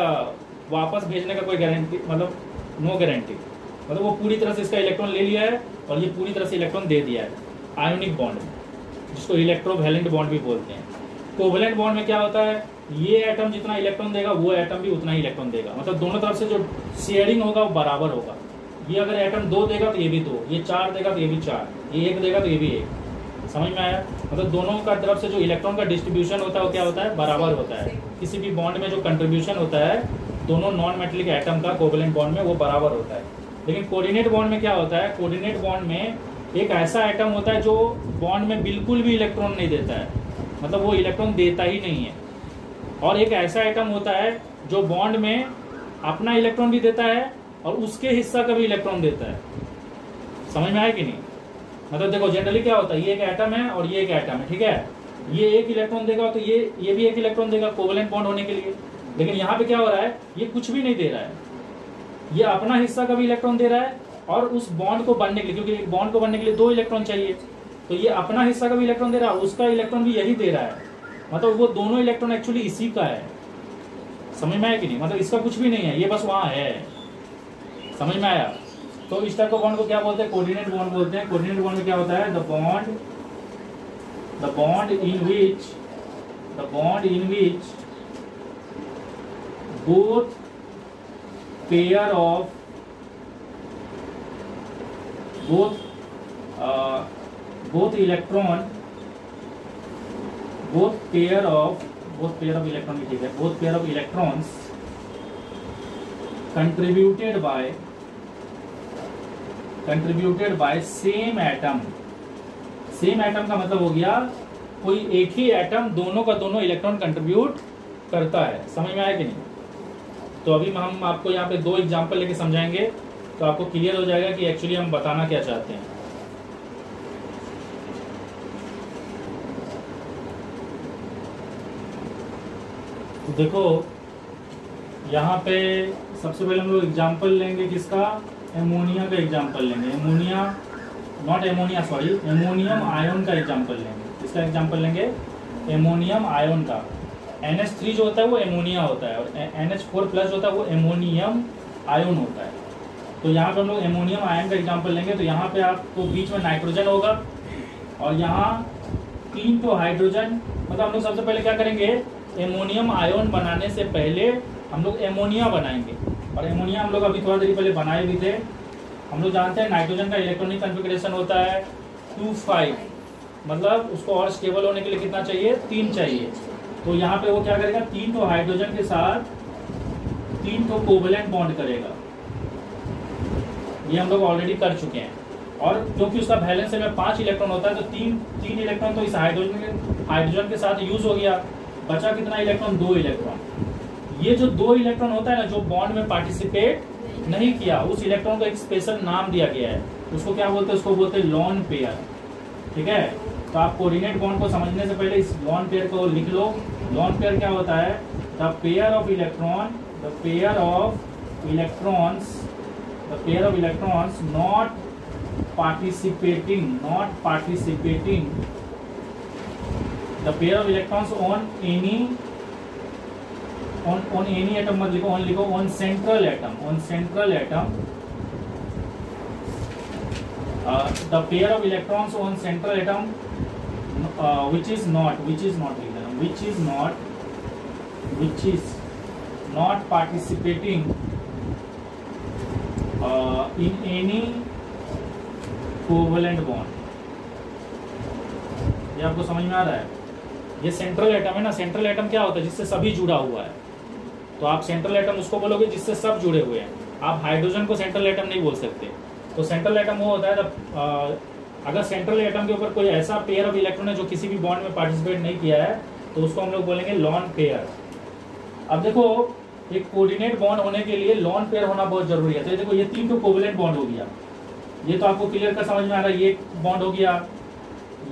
S1: वापस भेजने का कोई गारंटी, मतलब नो गारंटी, मतलब वो पूरी तरह से इसका इलेक्ट्रॉन ले लिया है और ये पूरी तरह से इलेक्ट्रॉन दे दिया है। आयोनिक बॉन्ड, जिसको इलेक्ट्रोवैलेंट बॉन्ड भी बोलते हैं। कोवैलेंट बॉन्ड में क्या होता है, ये एटम जितना इलेक्ट्रॉन देगा वो एटम भी उतना ही इलेक्ट्रॉन देगा, मतलब दोनों तरफ से जो शेयरिंग होगा वो बराबर होगा। ये अगर एटम 2 देगा तो ये भी 2, ये 4 देगा तो ये भी 4, ये 1 देगा तो ये भी 1, समझ में आया। मतलब दोनों का तरफ से जो इलेक्ट्रॉन का डिस्ट्रीब्यूशन होता है वो क्या होता है, बराबर होता है। किसी भी बॉन्ड में जो कंट्रीब्यूशन होता है दोनों नॉन मेटेलिक एटम का कोवैलेंट बॉन्ड में, वो बराबर होता है। लेकिन कोऑर्डिनेट बॉन्ड में क्या होता है, कोऑर्डिनेट बॉन्ड में एक ऐसा एटम होता है जो बॉन्ड में बिल्कुल भी इलेक्ट्रॉन नहीं देता है, मतलब वो इलेक्ट्रॉन देता ही नहीं है। और एक ऐसा एटम होता है जो बॉन्ड में अपना इलेक्ट्रॉन भी देता है और उसके हिस्सा का भी इलेक्ट्रॉन देता है। समझ में आया कि नहीं? मतलब देखो जनरली क्या होता है, ये एक एटम है और ये एक एटम है, ठीक है, ये एक इलेक्ट्रॉन देगा तो ये भी एक इलेक्ट्रॉन देगा कोवेलेंट बॉन्ड होने के लिए। लेकिन यहाँ पे क्या हो रहा है, ये कुछ भी नहीं दे रहा है, ये अपना हिस्सा का भी इलेक्ट्रॉन दे रहा है और उस बॉन्ड को बनने के लिए, क्योंकि एक बॉन्ड को बनने के लिए 2 इलेक्ट्रॉन चाहिए, तो ये अपना हिस्सा का भी इलेक्ट्रॉन दे रहा है, उसका इलेक्ट्रॉन भी यही दे रहा है। मतलब वो दोनों इलेक्ट्रॉन एक्चुअली इसी का है। समझ में आया कि नहीं? मतलब इसका कुछ भी नहीं है, ये बस वहां है। समझ में आया? तो इस टाइप का बॉन्ड को क्या बोलते हैं? कोऑर्डिनेट बॉन्ड बोलते हैं। कोऑर्डिनेट बॉन्ड में क्या होता है? The bond in which both pair of electron both pair of electron ठीक है, both pair of electrons contributed by same atom। Same atom का मतलब हो गया कोई एक ही एटम दोनों का दोनों इलेक्ट्रॉन कंट्रीब्यूट करता है। समझ में आया कि नहीं? तो अभी हम आपको यहाँ पे 2 एग्जाम्पल लेके समझाएंगे तो आपको क्लियर हो जाएगा कि एक्चुअली हम बताना क्या चाहते हैं। तो देखो यहाँ पे सबसे पहले हम लोग एग्जाम्पल लेंगे किसका? एमोनिया का एग्जाम्पल लेंगे। एमोनियम आयन का एग्जाम्पल लेंगे। किसका एग्जाम्पल लेंगे? एमोनियम आयन का। NH3 जो होता है वो एमोनिया होता है और NH4+ होता है वो एमोनियम आयन होता है। तो यहाँ पे हम लोग एमोनियम आयन का एग्जाम्पल लेंगे। तो यहाँ पे आपको बीच में नाइट्रोजन होगा और यहाँ 3 तो हाइड्रोजन। मतलब हम लोग सबसे पहले क्या करेंगे, एमोनियम आयन बनाने से पहले हम लोग एमोनिया बनाएंगे। और एमोनिया हम लोग अभी थोड़ा देर पहले बनाए भी थे। हम लोग जानते हैं नाइट्रोजन का इलेक्ट्रॉनिक कॉन्फ़िगरेशन होता है 2,5, मतलब उसको और स्टेबल होने के लिए कितना चाहिए? 3 चाहिए। तो यहाँ पे वो क्या करेगा, 3 तो हाइड्रोजन के साथ 3 तो कोवेलेंट बॉन्ड करेगा। ये हम लोग ऑलरेडी कर चुके हैं। और क्योंकि उसका वैलेंस में 5 इलेक्ट्रॉन होता है तो 3 इलेक्ट्रॉन तो इस हाइड्रोजन के साथ यूज हो गया। बचा कितना इलेक्ट्रॉन? 2 इलेक्ट्रॉन। ये जो 2 इलेक्ट्रॉन होता है ना, जो बॉन्ड में पार्टिसिपेट नहीं किया, उस इलेक्ट्रॉन को एक स्पेशल नाम दिया गया है। उसको क्या बोलते हैं? उसको बोलते हैं लोन पेयर। ठीक है, तो आप कोऑर्डिनेट बॉन्ड को समझने से पहले इस लोन पेयर को लिख लो। लोन पेयर क्या होता है? The pair of electrons not participating the pair of electrons on any atom मत लिखो, लिखो on central atom the pair of electrons on central atom which is not participating in any covalent bond. ये आपको समझ में आ रहा है? ये सेंट्रल एटम है ना। सेंट्रल एटम क्या होता है? जिससे सभी जुड़ा हुआ है। तो आप सेंट्रल एटम उसको बोलोगे जिससे सब जुड़े हुए हैं। आप हाइड्रोजन को सेंट्रल एटम नहीं बोल सकते। तो सेंट्रल एटम वो होता है अगर सेंट्रल एटम के ऊपर कोई ऐसा पेयर ऑफ इलेक्ट्रॉन है जो किसी भी बॉन्ड में पार्टिसिपेट नहीं किया है, तो उसको हम लोग बोलेंगे लॉन पेयर। अब देखो, एक कोऑर्डिनेट बॉन्ड होने के लिए लॉन पेयर होना बहुत जरूरी है। तो देखो, ये 3 तो कोवेलेंट बॉन्ड हो गया। ये तो आपको क्लियर कर समझ में आ रहा है। ये एक बॉन्ड हो गया,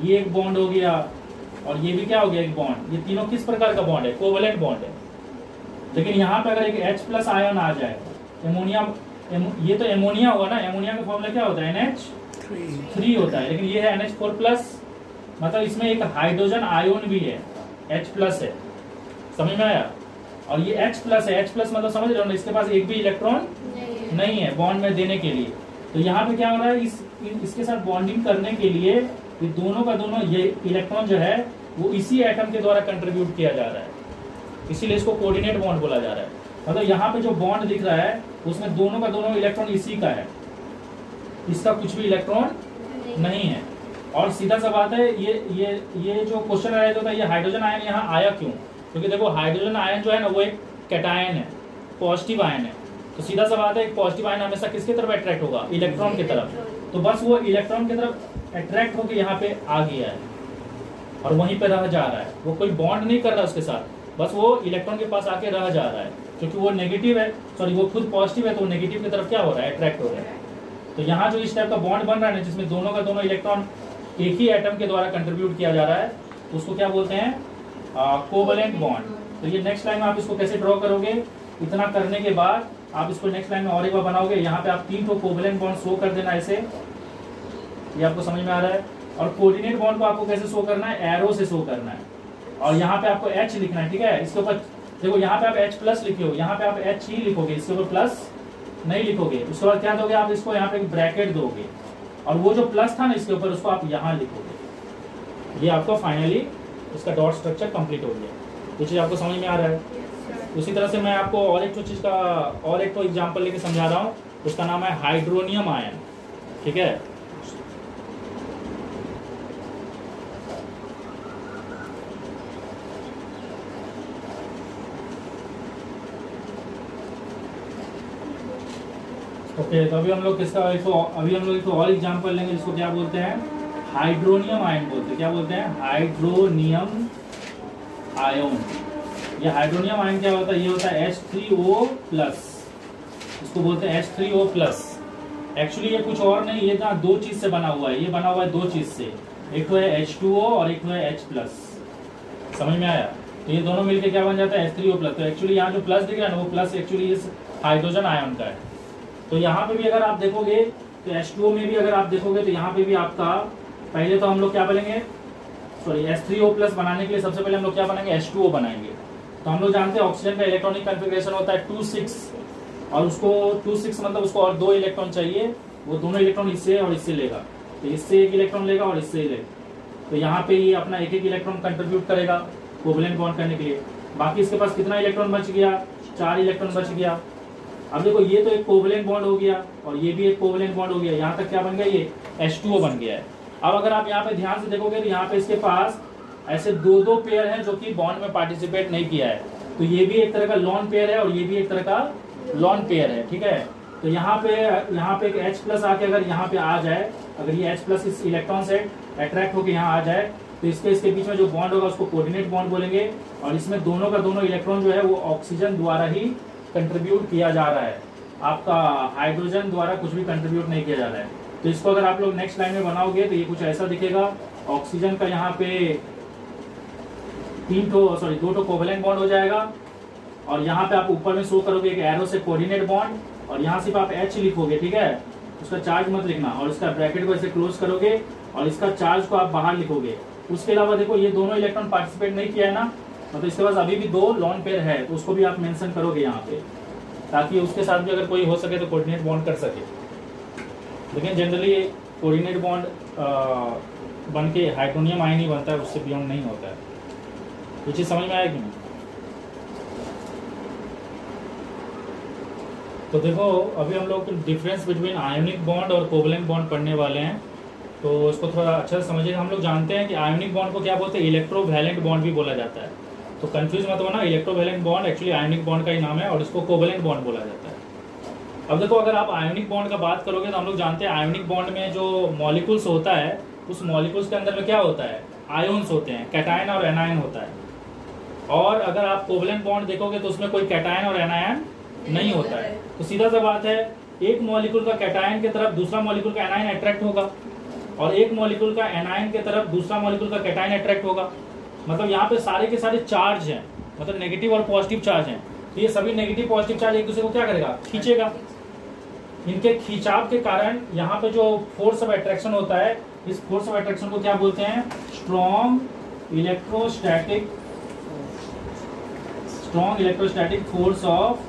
S1: ये एक बॉन्ड हो गया और ये भी क्या हो गया? एक बॉन्ड। ये तीनों किस प्रकार का बॉन्ड है? कोवेलेंट बॉन्ड है। लेकिन यहाँ पे अगर एक H+ आयन आ जाए, ये तो एमोनिया हुआ ना। एमोनिया का फॉर्मूला क्या होता है? NH3 होता है। लेकिन ये है NH4+, मतलब इसमें एक हाइड्रोजन आयन भी है, H+ है। समझ में आया? और ये H+ है। H+ मतलब समझ रहे हो ना, इसके पास एक भी इलेक्ट्रॉन नहीं है बॉन्ड में देने के लिए। तो यहाँ पे क्या हो रहा है? इसके साथ बॉन्डिंग करने के लिए ये दोनों का दोनों ये इलेक्ट्रॉन जो है वो इसी एटम के द्वारा कंट्रीब्यूट किया जा रहा है, इसीलिए इसको कोऑर्डिनेट बॉन्ड बोला जा रहा है। मतलब यहाँ पे जो बॉन्ड दिख रहा है उसमें दोनों का दोनों इलेक्ट्रॉन इसी का है, इसका कुछ भी इलेक्ट्रॉन नहीं है। और सीधा सा बात है, ये जो क्वेश्चन आया होता है, ये हाइड्रोजन आयन यहाँ आया क्यों? क्योंकि देखो, हाइड्रोजन आयन जो है ना वो एक कैटायन है, पॉजिटिव आयन है। तो सीधा सा बात है, एक पॉजिटिव आयन हमेशा किसकी तरफ अट्रैक्ट होगा? इलेक्ट्रॉन की तरफ। तो बस वो इलेक्ट्रॉन की तरफ अट्रैक्ट होकर यहाँ पे आ गया है। और वहीं पे रह जा रहा है, वो कोई बॉन्ड नहीं कर रहा उसके साथ, बस वो इलेक्ट्रॉन के पास आके रह जा रहा है, क्योंकि वो नेगेटिव है, सॉरी वो खुद पॉजिटिव है, तो वो नेगेटिव की तरफ क्या हो रहा है, अट्रैक्ट हो रहा है। तो यहाँ जो इस टाइप का बॉन्ड बन रहा है ना, जिसमें दोनों का दोनों इलेक्ट्रॉन एक ही एटम के द्वारा कंट्रीब्यूट किया जा रहा है, तो उसको क्या बोलते हैं, कोवलेंट बॉन्ड। तो ये नेक्स्ट लाइन में आप इसको कैसे ड्रॉ करोगे, इतना करने के बाद आप इसको नेक्स्ट लाइन में और एक बार बनाओगे, यहाँ पे आप 3 ठो कोवलेंट बॉन्ड शो कर देना ऐसे, ये आपको समझ में आ रहा है। और कोऑर्डिनेट बॉन्ड को आपको कैसे शो करना है, एरो से शो करना है, और यहाँ पे आपको H लिखना है, ठीक है। इसके ऊपर देखो, यहाँ पे आप H प्लस लिखे हो, यहाँ पे आप H ही लिखोगे, इसके ऊपर प्लस नहीं लिखोगे। उसके बाद क्या दोगे आप, इसको यहाँ पे एक ब्रैकेट दोगे, और वो जो प्लस था ना इसके ऊपर, उसको आप यहाँ लिखोगे। ये आपको फाइनली इसका डॉट स्ट्रक्चर कंप्लीट हो गया। ये चीज आपको समझ में आ रहा है। उसी तरह से मैं आपको और एक चीज का और एक एग्जाम्पल लेके समझा रहा हूँ, उसका नाम है हाइड्रोनियम आयन, ठीक है। ओके, तो अभी हम लोग एक और एग्जांपल लेंगे, जिसको क्या बोलते हैं, हाइड्रोनियम आयन बोलते हैं। क्या बोलते हैं, हाइड्रोनियम आयन। ये हाइड्रोनियम आयन क्या होता है, ये होता है H3O+, इसको बोलते हैं H3O+। एक्चुअली ये कुछ और नहीं, ये ना 2 चीज से बना हुआ है, ये बना हुआ है 2 चीज से, एक तो है H2O और एक तो है H+। समझ में आया। तो ये दोनों मिलके क्या बन जाता है, H3O+। तो एक्चुअली यहाँ जो प्लस दिख रहा है ना, वो प्लस एक्चुअली इस हाइड्रोजन आयन का है। तो यहाँ पे भी अगर आप देखोगे, तो H2O में भी अगर आप देखोगे, तो यहाँ पे भी आपका, पहले तो हम लोग क्या बनेंगे, सॉरी H3O+ बनाने के लिए सबसे पहले हम लोग क्या बनाएंगे, H2O बनाएंगे। तो हम लोग जानते हैं ऑक्सीजन का इलेक्ट्रॉनिक कॉन्फ़िगरेशन होता है 2-6, और उसको 2-6 मतलब उसको और 2 इलेक्ट्रॉन चाहिए, वो दोनों इलेक्ट्रॉन इससे और इससे लेगा, तो इससे एक इलेक्ट्रॉन लेगा और इससे लेगा। तो यहाँ पे ये अपना एक इलेक्ट्रॉन कंट्रीब्यूट करेगा कोवलेंट बॉन्ड करने के लिए। बाकी इसके पास कितना इलेक्ट्रॉन बच गया, 4 इलेक्ट्रॉन बच गया। अब देखो, ये तो एक कोवलेंट बॉन्ड हो गया और ये भी एक कोवलेंट बॉन्ड हो गया। यहाँ तक क्या बन गया, ये H2O बन गया है। अब अगर आप यहाँ पे ध्यान से देखोगे, तो यहाँ पे इसके पास ऐसे 2-2 पेयर हैं जो कि बॉन्ड में पार्टिसिपेट नहीं किया है। तो ये भी एक तरह का लॉन पेयर है और ये भी एक तरह का लॉन पेयर है, ठीक है। तो यहाँ पे एक H+ आके अगर यहाँ पे आ जाए, अगर ये H+ इस इलेक्ट्रॉन से अट्रैक्ट होकर यहाँ आ जाए, तो इसके बीच में जो बॉन्ड होगा उसको कोऑर्डिनेट बॉन्ड बोलेंगे। और इसमें दोनों का दोनों इलेक्ट्रॉन जो है वो ऑक्सीजन द्वारा ही कंट्रीब्यूट किया जा रहा है, आपका हाइड्रोजन द्वारा कुछ भी कंट्रीब्यूट नहीं किया जा रहा है। तो इसको अगर आप लोग नेक्स्ट लाइन में बनाओगे, तो ये कुछ ऐसा दिखेगा। ऑक्सीजन का यहाँ पे 2 ठो कोवलेंट बॉन्ड हो जाएगा, और यहाँ पे आप ऊपर में शो करोगे एक एरो से कोऑर्डिनेट बॉन्ड, और यहाँ सिर्फ आप H लिखोगे, ठीक है। उसका चार्ज मत लिखना, और इसका ब्रैकेट को ऐसे क्लोज करोगे और इसका चार्ज को आप बाहर लिखोगे। उसके अलावा देखो, ये दोनों इलेक्ट्रॉन पार्टिसिपेट नहीं किया है ना, मतलब इसके पास अभी भी 2 लॉन पेयर है, तो उसको भी आप मेंशन करोगे यहाँ पे, ताकि उसके साथ भी अगर कोई हो सके तो कोऑर्डिनेट बॉन्ड कर सके। लेकिन जनरली कोऑर्डिनेट बॉन्ड बन के हाइड्रोनियम आयन ही बनता है, उससे बियॉन्ड नहीं होता है। ये चीज़ समझ में आया कि नहीं। तो देखो, अभी हम लोग डिफरेंस बिटवीन आयोनिक बॉन्ड और कोवलेंट बॉन्ड पढ़ने वाले हैं, तो इसको थोड़ा अच्छा से समझिए। हम लोग जानते हैं कि आयोनिक बॉन्ड को क्या बोलते हैं, इलेक्ट्रोवैलेंट बॉन्ड भी बोला जाता है। तो कंफ्यूज मत होना, electrovalent bond actually ionic bond का ही नाम है और इसको कोवलेंट बॉन्ड बोला जाता है। अब देखो, अगर आप आयोनिक बॉन्ड का बात करोगे, तो हम लोग जानते हैं आयोनिक बॉन्ड में जो मॉलिक्यूल्स होता है, उस मॉलिक्यूल्स के अंदर में क्या होता है, आयोन्स होते हैं, कैटायन और एनायन होता है। और अगर आप कोवलेंट बॉन्ड देखोगे तो उसमें कोई कैटायन और एनायन नहीं होता है। तो सीधा सा बात है, एक मॉलिक्यूल का कैटायन की तरफ दूसरा मॉलिक्यूल का एनायन अट्रैक्ट होगा, और एक मॉलिक्यूल का एनायन की तरफ दूसरा मॉलिक्यूल का कैटायन अट्रैक्ट होगा। मतलब यहाँ पे सारे के सारे चार्ज हैं, मतलब नेगेटिव और पॉजिटिव चार्ज हैं। तो ये सभी नेगेटिव पॉजिटिव चार्ज एक दूसरे को क्या करेगा, खींचेगा। इनके खिंचाव के कारण यहाँ पे जो फोर्स ऑफ अट्रैक्शन होता है, इस फोर्स ऑफ अट्रैक्शन को क्या बोलते हैं, strong electrostatic force of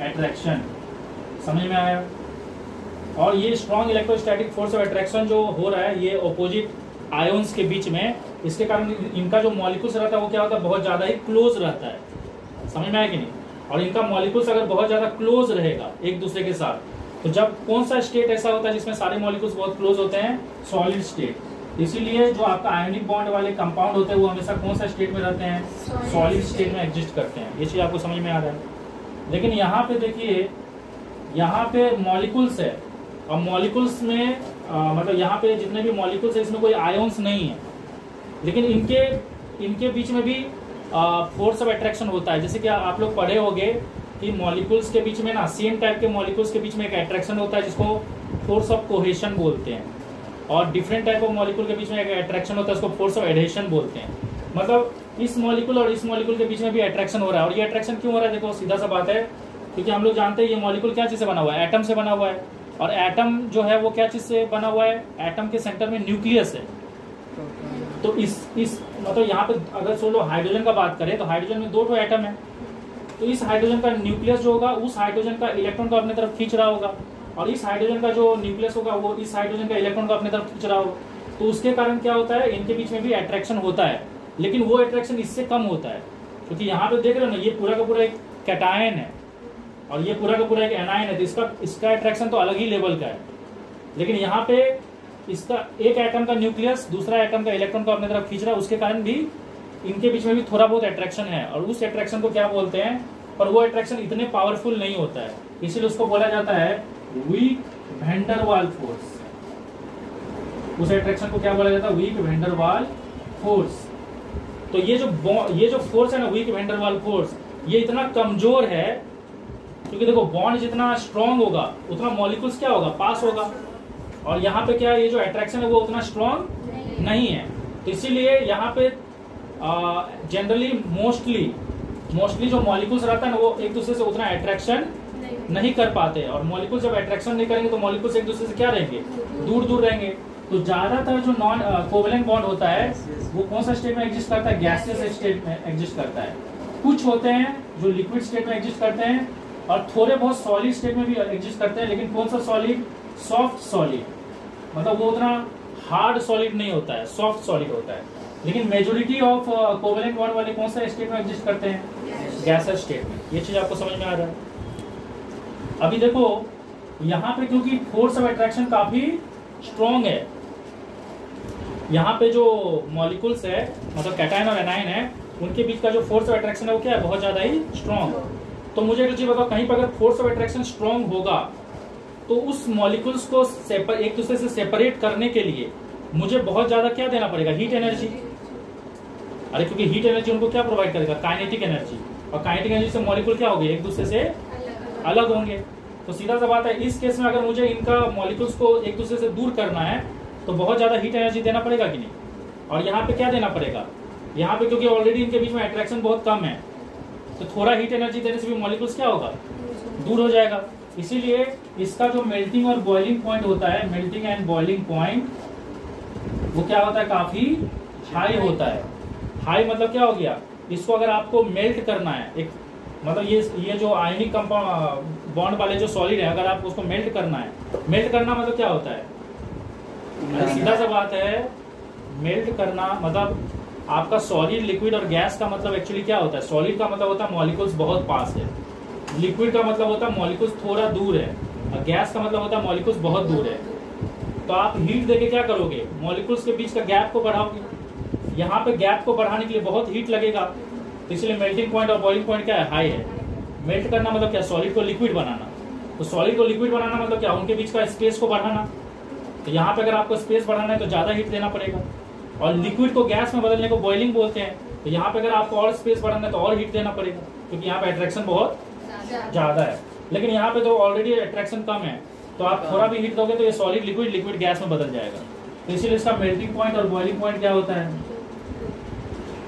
S1: attraction. समझ में आया। और ये strong electrostatic force of attraction जो हो रहा है, ये ऑपोजिट आयोन्स के बीच में, इसके कारण इनका जो मॉलिक्यूल्स रहता है वो क्या होता है, बहुत ज्यादा ही क्लोज रहता है। समझ में आया कि नहीं। और इनका मॉलिक्यूल्स अगर बहुत ज्यादा क्लोज रहेगा एक दूसरे के साथ, तो जब कौन सा स्टेट ऐसा होता है जिसमें सारे मॉलिक्यूल्स बहुत क्लोज होते हैं, सॉलिड स्टेट। इसीलिए जो आपका आयोनिक बॉन्ड वाले कंपाउंड होते हैं वो हमेशा कौन सा स्टेट में रहते हैं, सॉलिड स्टेट में एग्जिस्ट करते हैं। ये चीज आपको समझ में आ रहा है। लेकिन यहाँ पे देखिए, यहाँ पे मॉलिक्यूल्स है, और मॉलिक्यूल्स में मतलब यहाँ पे जितने भी मॉलिक्यूल्स है इसमें कोई आयोन्स नहीं है। लेकिन इनके बीच में भी फोर्स ऑफ अट्रैक्शन होता है। जैसे कि आप लोग पढ़े होंगे कि मॉलिक्यूल्स के बीच में ना, सेम टाइप के मॉलिक्यूल्स के बीच में एक अट्रैक्शन होता है जिसको फोर्स ऑफ कोहेशन बोलते हैं, और डिफरेंट टाइप ऑफ मॉलिक्यूल के बीच में एक अट्रैक्शन होता है उसको फोर्स ऑफ एडहेशन बोलते हैं। मतलब इस मॉलिक्यूल और इस मॉलिक्यूल के बीच में भी अट्रैक्शन हो रहा है। और ये अट्रैक्शन क्यों हो रहा है, देखो सीधा सा बात है, क्योंकि हम लोग जानते हैं ये मॉलिक्यूल क्या चीज से बना हुआ है, एटम से बना हुआ है। और एटम जो है वो क्या चीज से बना हुआ है, एटम के सेंटर में न्यूक्लियस है। तो इस मतलब यहाँ पे अगर सोलो हाइड्रोजन का बात करें तो हाइड्रोजन में 2 एटम है। तो इस हाइड्रोजन का न्यूक्लियस जो होगा उस हाइड्रोजन का इलेक्ट्रॉन को अपने तरफ खींच रहा होगा, और इस हाइड्रोजन का जो न्यूक्लियस होगा वो इस हाइड्रोजन का इलेक्ट्रॉन को अपने तरफ खींच रहा होगा। तो उसके कारण क्या होता है, इनके बीच में भी अट्रैक्शन होता है, लेकिन वो अट्रैक्शन इससे कम होता है। क्योंकि यहाँ पे देख रहे हो ना, ये पूरा का पूरा एक कैटायन है और ये पूरा का पूरा एक एनायन है, तो इसका अट्रैक्शन तो अलग ही लेवल का है। लेकिन यहाँ पे इसका एक एटम का न्यूक्लियस दूसरा एटम का इलेक्ट्रॉन को अपने तरफ खींच रहा है, उसके कारण भी इनके बीच में भी थोड़ा बहुत अट्रैक्शन है। और उस अट्रैक्शन को क्या बोलते हैं, पर वो अट्रैक्शन इतने पावरफुल नहीं होता है, इसीलिए उसको बोला जाता है वीक वैन डर वाल फोर्स। उस अट्रैक्शन को क्या बोला जाता है, वीक वैन डर वाल फोर्स। तो ये जो फोर्स है ना, वीक वैन डर वाल फोर्स, ये इतना कमजोर है क्योंकि देखो बॉन्ड जितना स्ट्रांग होगा उतना मॉलिक्यूल्स क्या होगा, पास होगा। और यहाँ पे क्या है, ये जो अट्रैक्शन है वो उतना स्ट्रांग नहीं है। तो इसीलिए यहाँ पे जनरली मोस्टली जो मॉलिक्यूल्स रहता है ना वो एक दूसरे से उतना अट्रैक्शन नहीं कर पाते। और मॉलिक्यूल जब अट्रैक्शन नहीं करेंगे तो मॉलिक्यूल्स एक दूसरे से क्या रहेंगे, दूर दूर रहेंगे। तो ज्यादातर जो नॉन कोवेलेंट बॉन्ड होता है वो कौन सा स्टेट में एग्जिस्ट करता है, गैसियस स्टेट में एग्जिस्ट करता है। कुछ होते हैं जो लिक्विड स्टेट में एग्जिस्ट करते हैं और थोड़े बहुत सॉलिड स्टेट में भी एग्जिस्ट करते हैं। लेकिन कौन सा सॉलिड, सॉफ्ट सॉलिड, मतलब वो उतना हार्ड सॉलिड नहीं होता है, सॉफ्ट सॉलिड होता है। लेकिन मेजोरिटी ऑफ कोवेलेंट बॉन्ड वाले कौन सा स्टेट में एग्जिस्ट करते हैं, गैसियस स्टेट में। ये चीज आपको समझ में आ रहा है। अभी देखो यहाँ पे क्योंकि फोर्स ऑफ अट्रैक्शन काफी स्ट्रॉन्ग है, यहाँ पे जो मॉलिक्यूल्स है मतलब कैटायन और एनायन है उनके बीच का जो फोर्स ऑफ अट्रैक्शन है वो क्या है, बहुत ज्यादा ही स्ट्रॉन्ग। तो मुझे एक चीज बताओ, कहीं पर अगर फोर्स ऑफ अट्रैक्शन स्ट्रॉन्ग होगा तो उस मॉलिक्यूल्स को एक दूसरे से सेपरेट करने के लिए मुझे बहुत ज्यादा क्या देना पड़ेगा, हीट एनर्जी। अरे क्योंकि हीट एनर्जी उनको क्या प्रोवाइड करेगा, काइनेटिक एनर्जी। और काइनेटिक एनर्जी से मॉलिक्यूल क्या होंगे, एक दूसरे से अलग होंगे। तो सीधा सा बात है, इस केस में अगर मुझे इनका मॉलिक्यूल्स को एक दूसरे से दूर करना है तो बहुत ज्यादा हीट एनर्जी देना पड़ेगा कि नहीं। और यहाँ पे क्या देना पड़ेगा, यहाँ पे क्योंकि ऑलरेडी इनके बीच में अट्रैक्शन बहुत कम है तो थोड़ा हीट एनर्जी देने से भी मॉलिक्यूल्स क्या होगा, दूर हो जाएगा। इसीलिए इसका जो मेल्टिंग और बॉइलिंग पॉइंट होता है, मेल्टिंग एंड बॉइलिंग पॉइंट, वो क्या होता है, काफी हाई होता है। हाई मतलब क्या हो गया, इसको अगर आपको मेल्ट करना है, एक मतलब ये जो आयनिक कंपाउंड बॉन्ड वाले जो सॉलिड है अगर आपको उसको मेल्ट करना है, मेल्ट करना मतलब क्या होता है, सीधा सा बात है, मेल्ट करना मतलब आपका सॉलिड, लिक्विड और गैस का मतलब एक्चुअली क्या होता है। सॉलिड का मतलब होता है मॉलिक्यूल्स बहुत पास है, लिक्विड का मतलब होता है मॉलिक्यूल्स थोड़ा दूर है, और गैस का मतलब होता है मॉलिक्यूल्स बहुत दूर है। तो आप हीट देके क्या करोगे, मॉलिक्यूल्स के बीच का गैप को बढ़ाओगे। यहाँ पे गैप को बढ़ाने के लिए बहुत हीट लगेगा, तो इसलिए मेल्टिंग पॉइंट और बॉइलिंग पॉइंट क्या है, हाई है। मेल्ट करना मतलब क्या, सॉलिड को लिक्विड बनाना। तो सॉलिड को लिक्विड बनाना मतलब क्या, उनके बीच का स्पेस को बढ़ाना। तो यहाँ पे अगर आपको स्पेस बढ़ाना है तो ज्यादा हीट देना पड़ेगा। और लिक्विड को गैस में बदलने को बॉइलिंग बोलते हैं। तो यहाँ पे अगर आपको और स्पेस बढ़ाना है तो और हीट देना पड़ेगा, क्योंकि यहाँ पे अट्रैक्शन बहुत ज्यादा है। लेकिन यहाँ पे तो ऑलरेडी अट्रैक्शन कम है, तो आप थोड़ा भी हीट दोगे तो ये सॉलिड लिक्विड, लिक्विड गैस में बदल जाएगा। तो इसीलिए इसका मेल्टिंग पॉइंट और बॉइलिंग पॉइंट क्या होता है,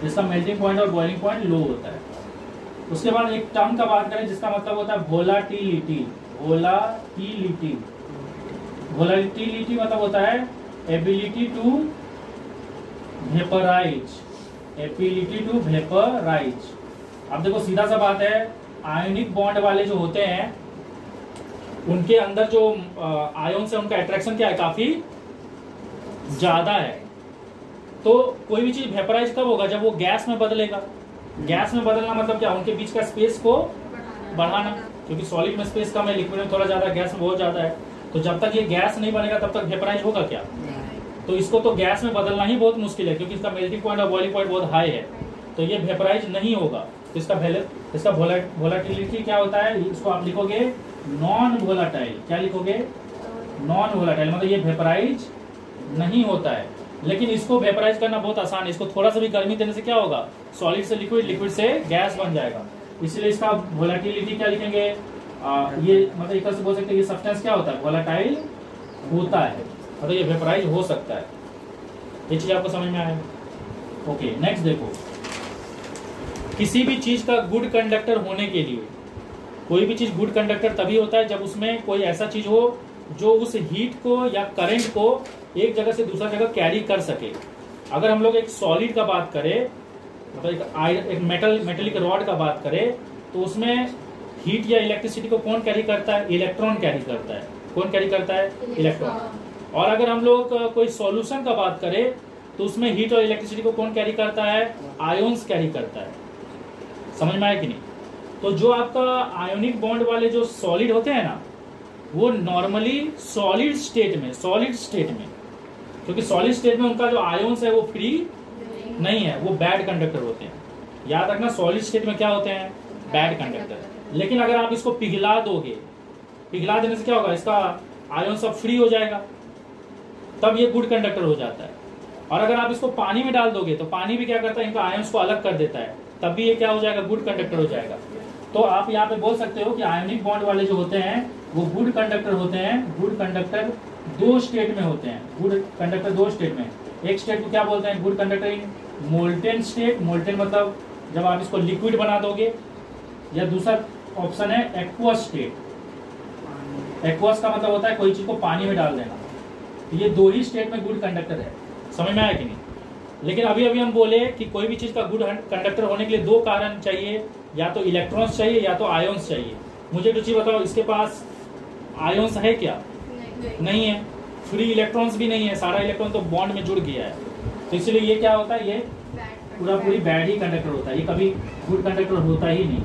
S1: इसका मेल्टिंग पॉइंट और बॉइलिंग पॉइंट लो होता है। उसके बाद एक टर्म का बात करें जिसका मतलब होता है वोलाटिलिटी। वोलाटिलिटी, वोलाटिलिटी मतलब होता है ability to vaporise, ability to vaporise. अब देखो सीधा सा बात है, आयनिक बॉन्ड वाले जो होते हैं उनके अंदर जो आयन से उनका अट्रैक्शन क्या है, काफी ज्यादा है। तो कोई भी चीज वेपराइज कब होगा, जब वो गैस में बदलेगा। गैस में बदलना मतलब क्या, उनके बीच का स्पेस को बढ़ाना, क्योंकि सॉलिड में स्पेस कम है, लिक्विड में थोड़ा ज्यादा, गैस में बहुत ज्यादा है। तो जब तक ये गैस नहीं बनेगा तब तक वेपराइज होगा क्या, तो इसको तो गैस में बदलना ही बहुत मुश्किल है, क्योंकि इसका मेल्टिंग पॉइंट और बॉइलिंग पॉइंट बहुत हाई है, तो ये वेपराइज नहीं होगा। तो इसका वोलाटिलिटी क्या होता है, इसको आप लिखोगे नॉन वोलाटाइल। क्या लिखोगे, नॉन वोलाटाइल, मतलब ये वेपराइज नहीं होता है। लेकिन इसको वेपराइज करना बहुत आसान है। इसको थोड़ा सा भी गर्मी देने से क्या होगा, सॉलिड से लिक्विड, लिक्विड से गैस बन जाएगा। इसलिए इसका वोलेटिलिटी क्या लिखेंगे, ये मतलब एक तरह से बोल सकते हैं ये सब्सटेंस क्या होता है, वोलेटाइल होता है, मतलब ये वेपराइज हो सकता है। ये चीज आपको समझ में आया? ओके, नेक्स्ट देखो, किसी भी चीज का गुड कंडक्टर होने के लिए, कोई भी चीज गुड कंडक्टर तभी होता है जब उसमें कोई ऐसा चीज हो जो उस हीट को या करंट को एक जगह से दूसरा जगह कैरी कर सके। अगर हम लोग एक सॉलिड का बात करें, मतलब एक मेटेलिक रॉड का बात करें, तो उसमें हीट या इलेक्ट्रिसिटी को कौन कैरी करता है, इलेक्ट्रॉन कैरी करता है। कौन कैरी करता है, इलेक्ट्रॉन। और अगर हम लोग कोई सॉल्यूशन का बात करें तो उसमें हीट और इलेक्ट्रिसिटी को कौन कैरी करता है, आयोन्स कैरी करता है। समझ में आया कि नहीं? तो जो आपका आयोनिक बॉन्ड वाले जो सॉलिड होते हैं ना, वो नॉर्मली सॉलिड स्टेट में, क्योंकि सॉलिड स्टेट में उनका जो आयोन्स है वो फ्री नहीं है, वो बैड कंडक्टर होते हैं। याद रखना, सॉलिड स्टेट में क्या होते हैं, बैड कंडक्टर। लेकिन अगर आप इसको पिघला दोगे, पिघला देने से क्या होगा, इसका आयोन सब फ्री हो जाएगा, तब ये गुड कंडक्टर हो जाता है। और अगर आप इसको पानी में डाल दोगे तो पानी भी क्या करता है, इनका आयन्स को अलग कर देता है, तब भी ये क्या हो जाएगा, गुड कंडक्टर हो जाएगा। तो आप यहाँ पे बोल सकते हो कि आयोनिक बॉन्ड वाले जो होते हैं वो गुड कंडक्टर होते हैं। गुड कंडक्टर दो स्टेट में होते हैं, गुड कंडक्टर दो स्टेट में। एक स्टेट को क्या बोलते हैं, good conductor in molten state. Molten मतलब जब आप इसको लिक्विड बना दोगे, या दूसरा ऑप्शन है एक्वस स्टेट। एक्वस का मतलब होता है कोई चीज को पानी में डाल देना। तो ये दो ही स्टेट में गुड कंडक्टर है। समझ में आया कि नहीं? लेकिन अभी अभी हम बोले कि कोई भी चीज का गुड कंडक्टर होने के लिए दो कारण चाहिए, या तो इलेक्ट्रॉन्स चाहिए या तो आयोन्स चाहिए। मुझे तो चीज बताओ, इसके पास आयोन्स है क्या? नहीं है। फ्री इलेक्ट्रॉन्स भी नहीं है, सारा इलेक्ट्रॉन तो बॉन्ड में जुड़ गया है। तो इसलिए ये क्या होता है, ये पूरा पूरी बैड ही कंडक्टर होता है, ये कभी गुड कंडक्टर होता ही नहीं।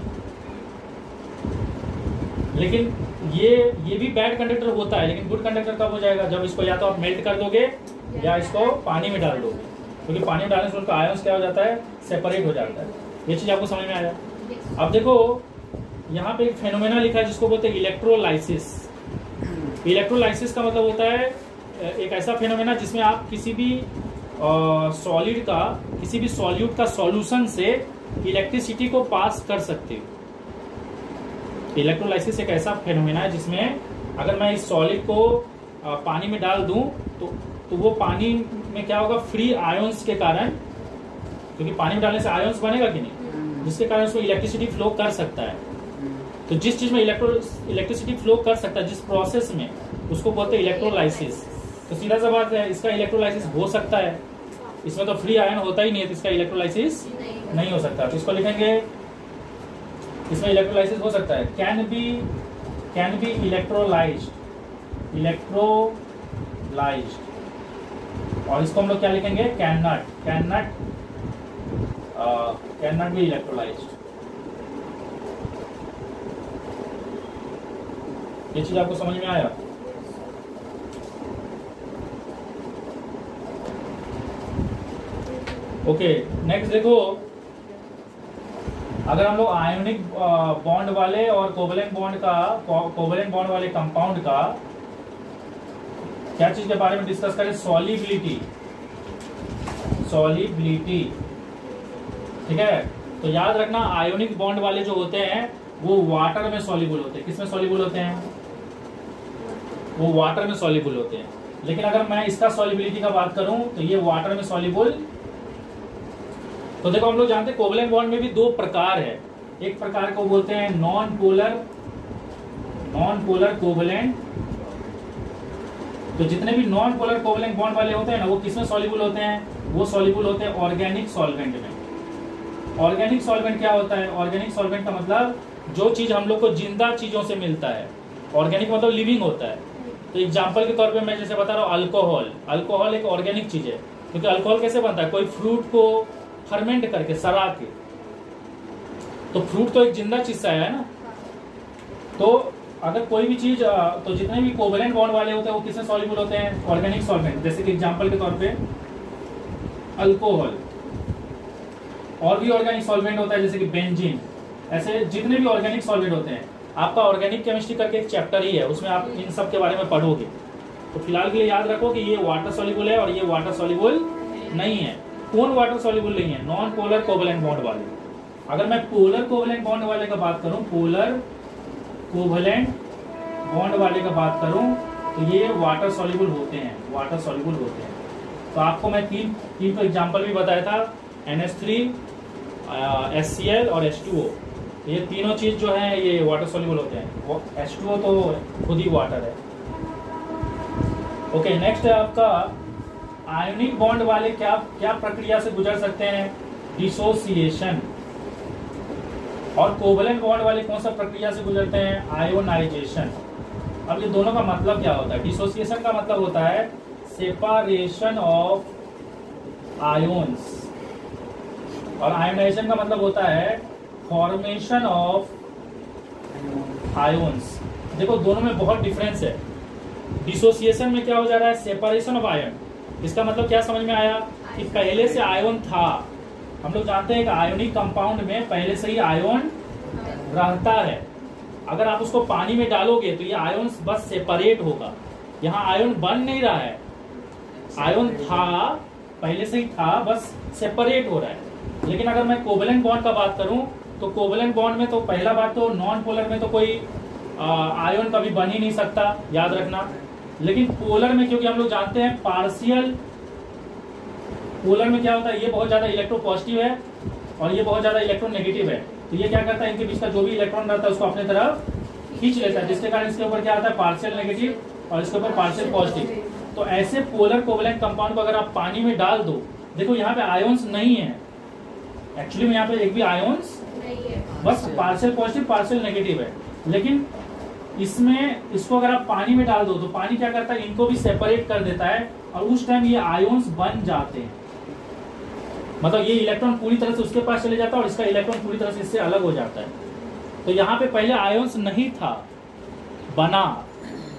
S1: लेकिन ये भी बैड कंडक्टर होता है, लेकिन गुड कंडक्टर कब हो जाएगा, जब इसको या तो आप मेल्ट कर दोगे या इसको पानी में डाल दोगे, क्योंकि पानी में डालने से उनका आयंस क्या हो जाता है, सेपरेट हो जाता है। ये चीज आपको समझ में आया? अब देखो यहाँ पे एक फेनोमेना लिखा है जिसको बोलते हैं इलेक्ट्रोलाइसिस। इलेक्ट्रोलाइसिस का मतलब होता है एक ऐसा फेनोमेना जिसमें आप किसी भी सॉलिड का, किसी भी सॉल्यूट का सॉल्यूशन से इलेक्ट्रिसिटी को पास कर सकते हो। इलेक्ट्रोलाइसिस एक ऐसा फेनोमेना है जिसमें अगर मैं इस सॉलिड को पानी में डाल दूं तो वो पानी में क्या होगा, फ्री आयोन्स के कारण, क्योंकि पानी में डालने से आयोन्स बनेगा कि नहीं, जिसके कारण उसमें इलेक्ट्रिसिटी फ्लो कर सकता है। तो जिस चीज में इलेक्ट्रिसिटी फ्लो कर सकता है, जिस प्रोसेस में, उसको बोलते हैं इलेक्ट्रोलाइसिस। तो सीधा सा बात है, इसका इलेक्ट्रोलाइसिस हो सकता है, इसमें तो फ्री आयन होता ही नहीं है, तो इसका इलेक्ट्रोलाइसिस नहीं हो सकता। तो इसको लिखेंगे, इसमें इलेक्ट्रोलाइसिस हो सकता है, कैन बी इलेक्ट्रोलाइज्ड, और इसको हम लोग क्या लिखेंगे, कैन नॉट बी इलेक्ट्रोलाइज्ड। ये चीज आपको समझ में आया? ओके, नेक्स्ट देखो, अगर हम लोग आयोनिक बॉन्ड वाले और कोवेलेंट बॉन्ड वाले कंपाउंड का क्या चीज के बारे में डिस्कस करें, सॉलिबिलिटी। ठीक है, तो याद रखना आयोनिक बॉन्ड वाले जो होते हैं वो वाटर में सॉल्युबल होते हैं। किसमें सॉल्युबल होते हैं? वो वाटर में सॉल्युबल होते हैं। लेकिन अगर मैं इसका सॉल्युबिलिटी का बात करूं तो ये वाटर में सॉल्युबल। तो देखो, हम लोग जानते हैं कोवेलेंट बॉन्ड में भी दो प्रकार है। एक प्रकार को बोलते हैं नॉन पोलर कोवेलेंट। तो जितने भी नॉन पोलर कोवेलेंट बॉन्ड वाले होते हैं ना, वो किसमें सॉल्युबल होते हैं? वो सॉल्युबल होते हैं ऑर्गेनिक सॉल्वेंट में। ऑर्गेनिक सॉल्वेंट क्या होता है? ऑर्गेनिक सॉल्वेंट का मतलब जो चीज हम लोग को जिंदा चीजों से मिलता है। ऑर्गेनिक मतलब लिविंग होता है। तो एग्जांपल के तौर पे मैं जैसे बता रहा हूँ, अल्कोहल एक ऑर्गेनिक चीज है। क्योंकि अल्कोहल कैसे बनता है? कोई फ्रूट को फर्मेंट करके, सड़ा के। तो फ्रूट तो एक जिंदा चीज सा है ना। तो अगर कोई भी चीज, तो जितने भी कोवेलेंट बॉन्ड वाले होते हैं वो किसमें सॉल्युबल होते हैं? Organic solvent. जैसे कि एग्जांपल के तौर पे अल्कोहल। और भी ऑर्गेनिक सॉल्वेंट होता है जैसे कि बेंजीन। ऐसे जितने भी ऑर्गेनिक सॉल्वेंट होते हैं, आपका ऑर्गेनिक केमिस्ट्री करके एक चैप्टर ही है, उसमें आप इन सब के बारे में पढ़ोगे। तो फिलहाल के लिए याद रखो कि ये वाटर सॉल्युबल है और ये वाटर सॉल्युबल नहीं है। कौन वाटर सॉल्युबल नहीं है? नॉन पोलर कोवेलेंट बॉन्ड वाले। अगर मैं पोलर कोवेलेंट बॉन्ड वाले का बात करूं, पोलर कोवेलेंट बॉन्ड वाले का बात करूं, तो ये वाटर सॉल्युबल होते हैं, वाटर सॉल्युबल होते हैं। तो आपको मैं तीन तो एग्जांपल भी बताया था, NH3, HCl और H2O। ये तीनों चीज जो है ये वाटर सॉल्युबल होते हैं। H2O तो खुद ही वाटर है। ओके, नेक्स्ट है आपका आयोनिक बॉन्ड वाले क्या क्या प्रक्रिया से गुजर सकते हैं? डिसोसिएशन। और कोवेलेंट बॉन्ड वाले कौन सा प्रक्रिया से गुजरते हैं? आयोनाइजेशन। अब ये दोनों का मतलब क्या होता है? डिसोसिएशन का मतलब होता है सेपरेशन ऑफ आयोन्स, और आयोनाइजेशन का मतलब होता है फॉर्मेशन ऑफ आयोन्स। देखो दोनों में बहुत डिफरेंस है। डिसोसिएशन में क्या हो जा रहा है? Separation of ion. इसका मतलब क्या समझ में आया कि पहले से आयन था। हम लोग जानते हैं कि आयोनिक कंपाउंड में पहले से ही आयन रहता है। अगर आप उसको पानी में डालोगे तो ये आयन बस सेपरेट होगा। यहाँ आयन बन नहीं रहा है, आयन था, पहले से ही था, बस सेपरेट हो रहा है। लेकिन अगर मैं कोवेलेंट बॉन्ड का बात करूं तो कोवेलेंट बॉन्ड में तो पहला बात तो नॉन पोलर में तो कोई आयन कभी बन ही नहीं सकता, याद रखना। लेकिन पोलर में क्योंकि हम लोग जानते हैं पार्शियल, पोलर में क्या होता है, ये बहुत ज्यादा इलेक्ट्रो पॉजिटिव है और ये बहुत ज्यादा इलेक्ट्रो नेगेटिव है। तो ये क्या करता है, इनके बीच का जो भी इलेक्ट्रॉन रहता है उसको अपने तरफ खींच लेता है, जिसके कारण इसके ऊपर क्या आता है? पार्शियल नेगेटिव और इसके ऊपर पार्शियल पॉजिटिव। तो ऐसे पोलर कोवेलेंट कंपाउंड को अगर आप पानी में डाल दो, देखो यहाँ पे आयोन्स नहीं है, एक्चुअली में यहाँ पे एक भी आयोन्स नहीं है, बस पार्शियल पॉजिटिव पार्शियल नेगेटिव है। लेकिन इसमें इसको अगर आप पानी में डाल दो तो पानी क्या करता है? इनको भी सेपरेट कर देता है और उस टाइम ये आयोन्स बन जाते हैं। मतलब ये इलेक्ट्रॉन पूरी तरह से उसके पास चले जाता है और इसका इलेक्ट्रॉन पूरी तरह से इससे अलग हो जाता है। तो यहाँ पे पहले आयोन्स नहीं था, बना,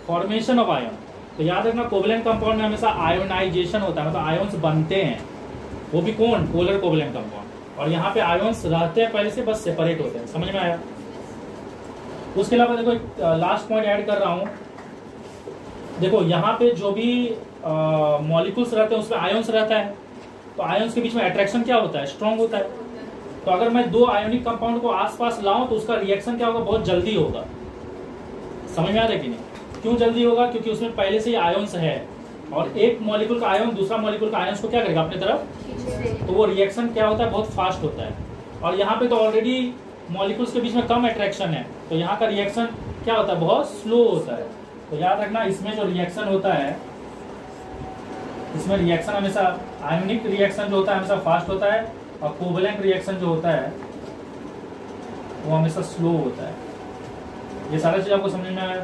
S1: फॉर्मेशन ऑफ आयन। तो याद रखना कोवेलेंट कंपाउंड में हमेशा आयोनाइजेशन होता है, मतलब आयोन्स बनते हैं, वो भी कौन? Polar covalent compound. और यहाँ पे आयोन्स रहते हैं पहले से, बस सेपरेट होते हैं। समझ में आया? उसके अलावा देखो एक लास्ट पॉइंट ऐड कर रहा हूं। देखो यहाँ पे जो भी मॉलिक्यूल्स रहते हैं उसमें आयोन्स रहता है, तो आयोन्स के बीच में अट्रैक्शन क्या होता है? स्ट्रॉन्ग होता है। तो अगर मैं दो आयोनिक कंपाउंड को आसपास लाऊं तो उसका रिएक्शन क्या होगा? बहुत जल्दी होगा। समझ में आ रहा है कि नहीं? क्यों जल्दी होगा? क्योंकि उसमें पहले से ही आयोन्स है और एक मॉलिक्यूल का आयन दूसरा मॉलिक्यूल का आयन्स को क्या करेगा? अपने तरफ। तो वो रिएक्शन क्या होता है? बहुत फास्ट होता है। और यहाँ पे तो ऑलरेडी मॉलिक्यूल्स के बीच में कम अट्रैक्शन है, तो यहाँ का रिएक्शन क्या होता है? बहुत स्लो होता है। तो याद रखना इसमें जो रिएक्शन होता है, इसमें रिएक्शन हमेशा, आयोनिक रिएक्शन जो होता है हमेशा फास्ट होता है और कोवेलेंट रिएक्शन जो होता है वो हमेशा स्लो होता है। ये सारा चीज आपको समझ में आया?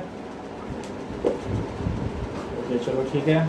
S1: ओके, चलो ठीक है।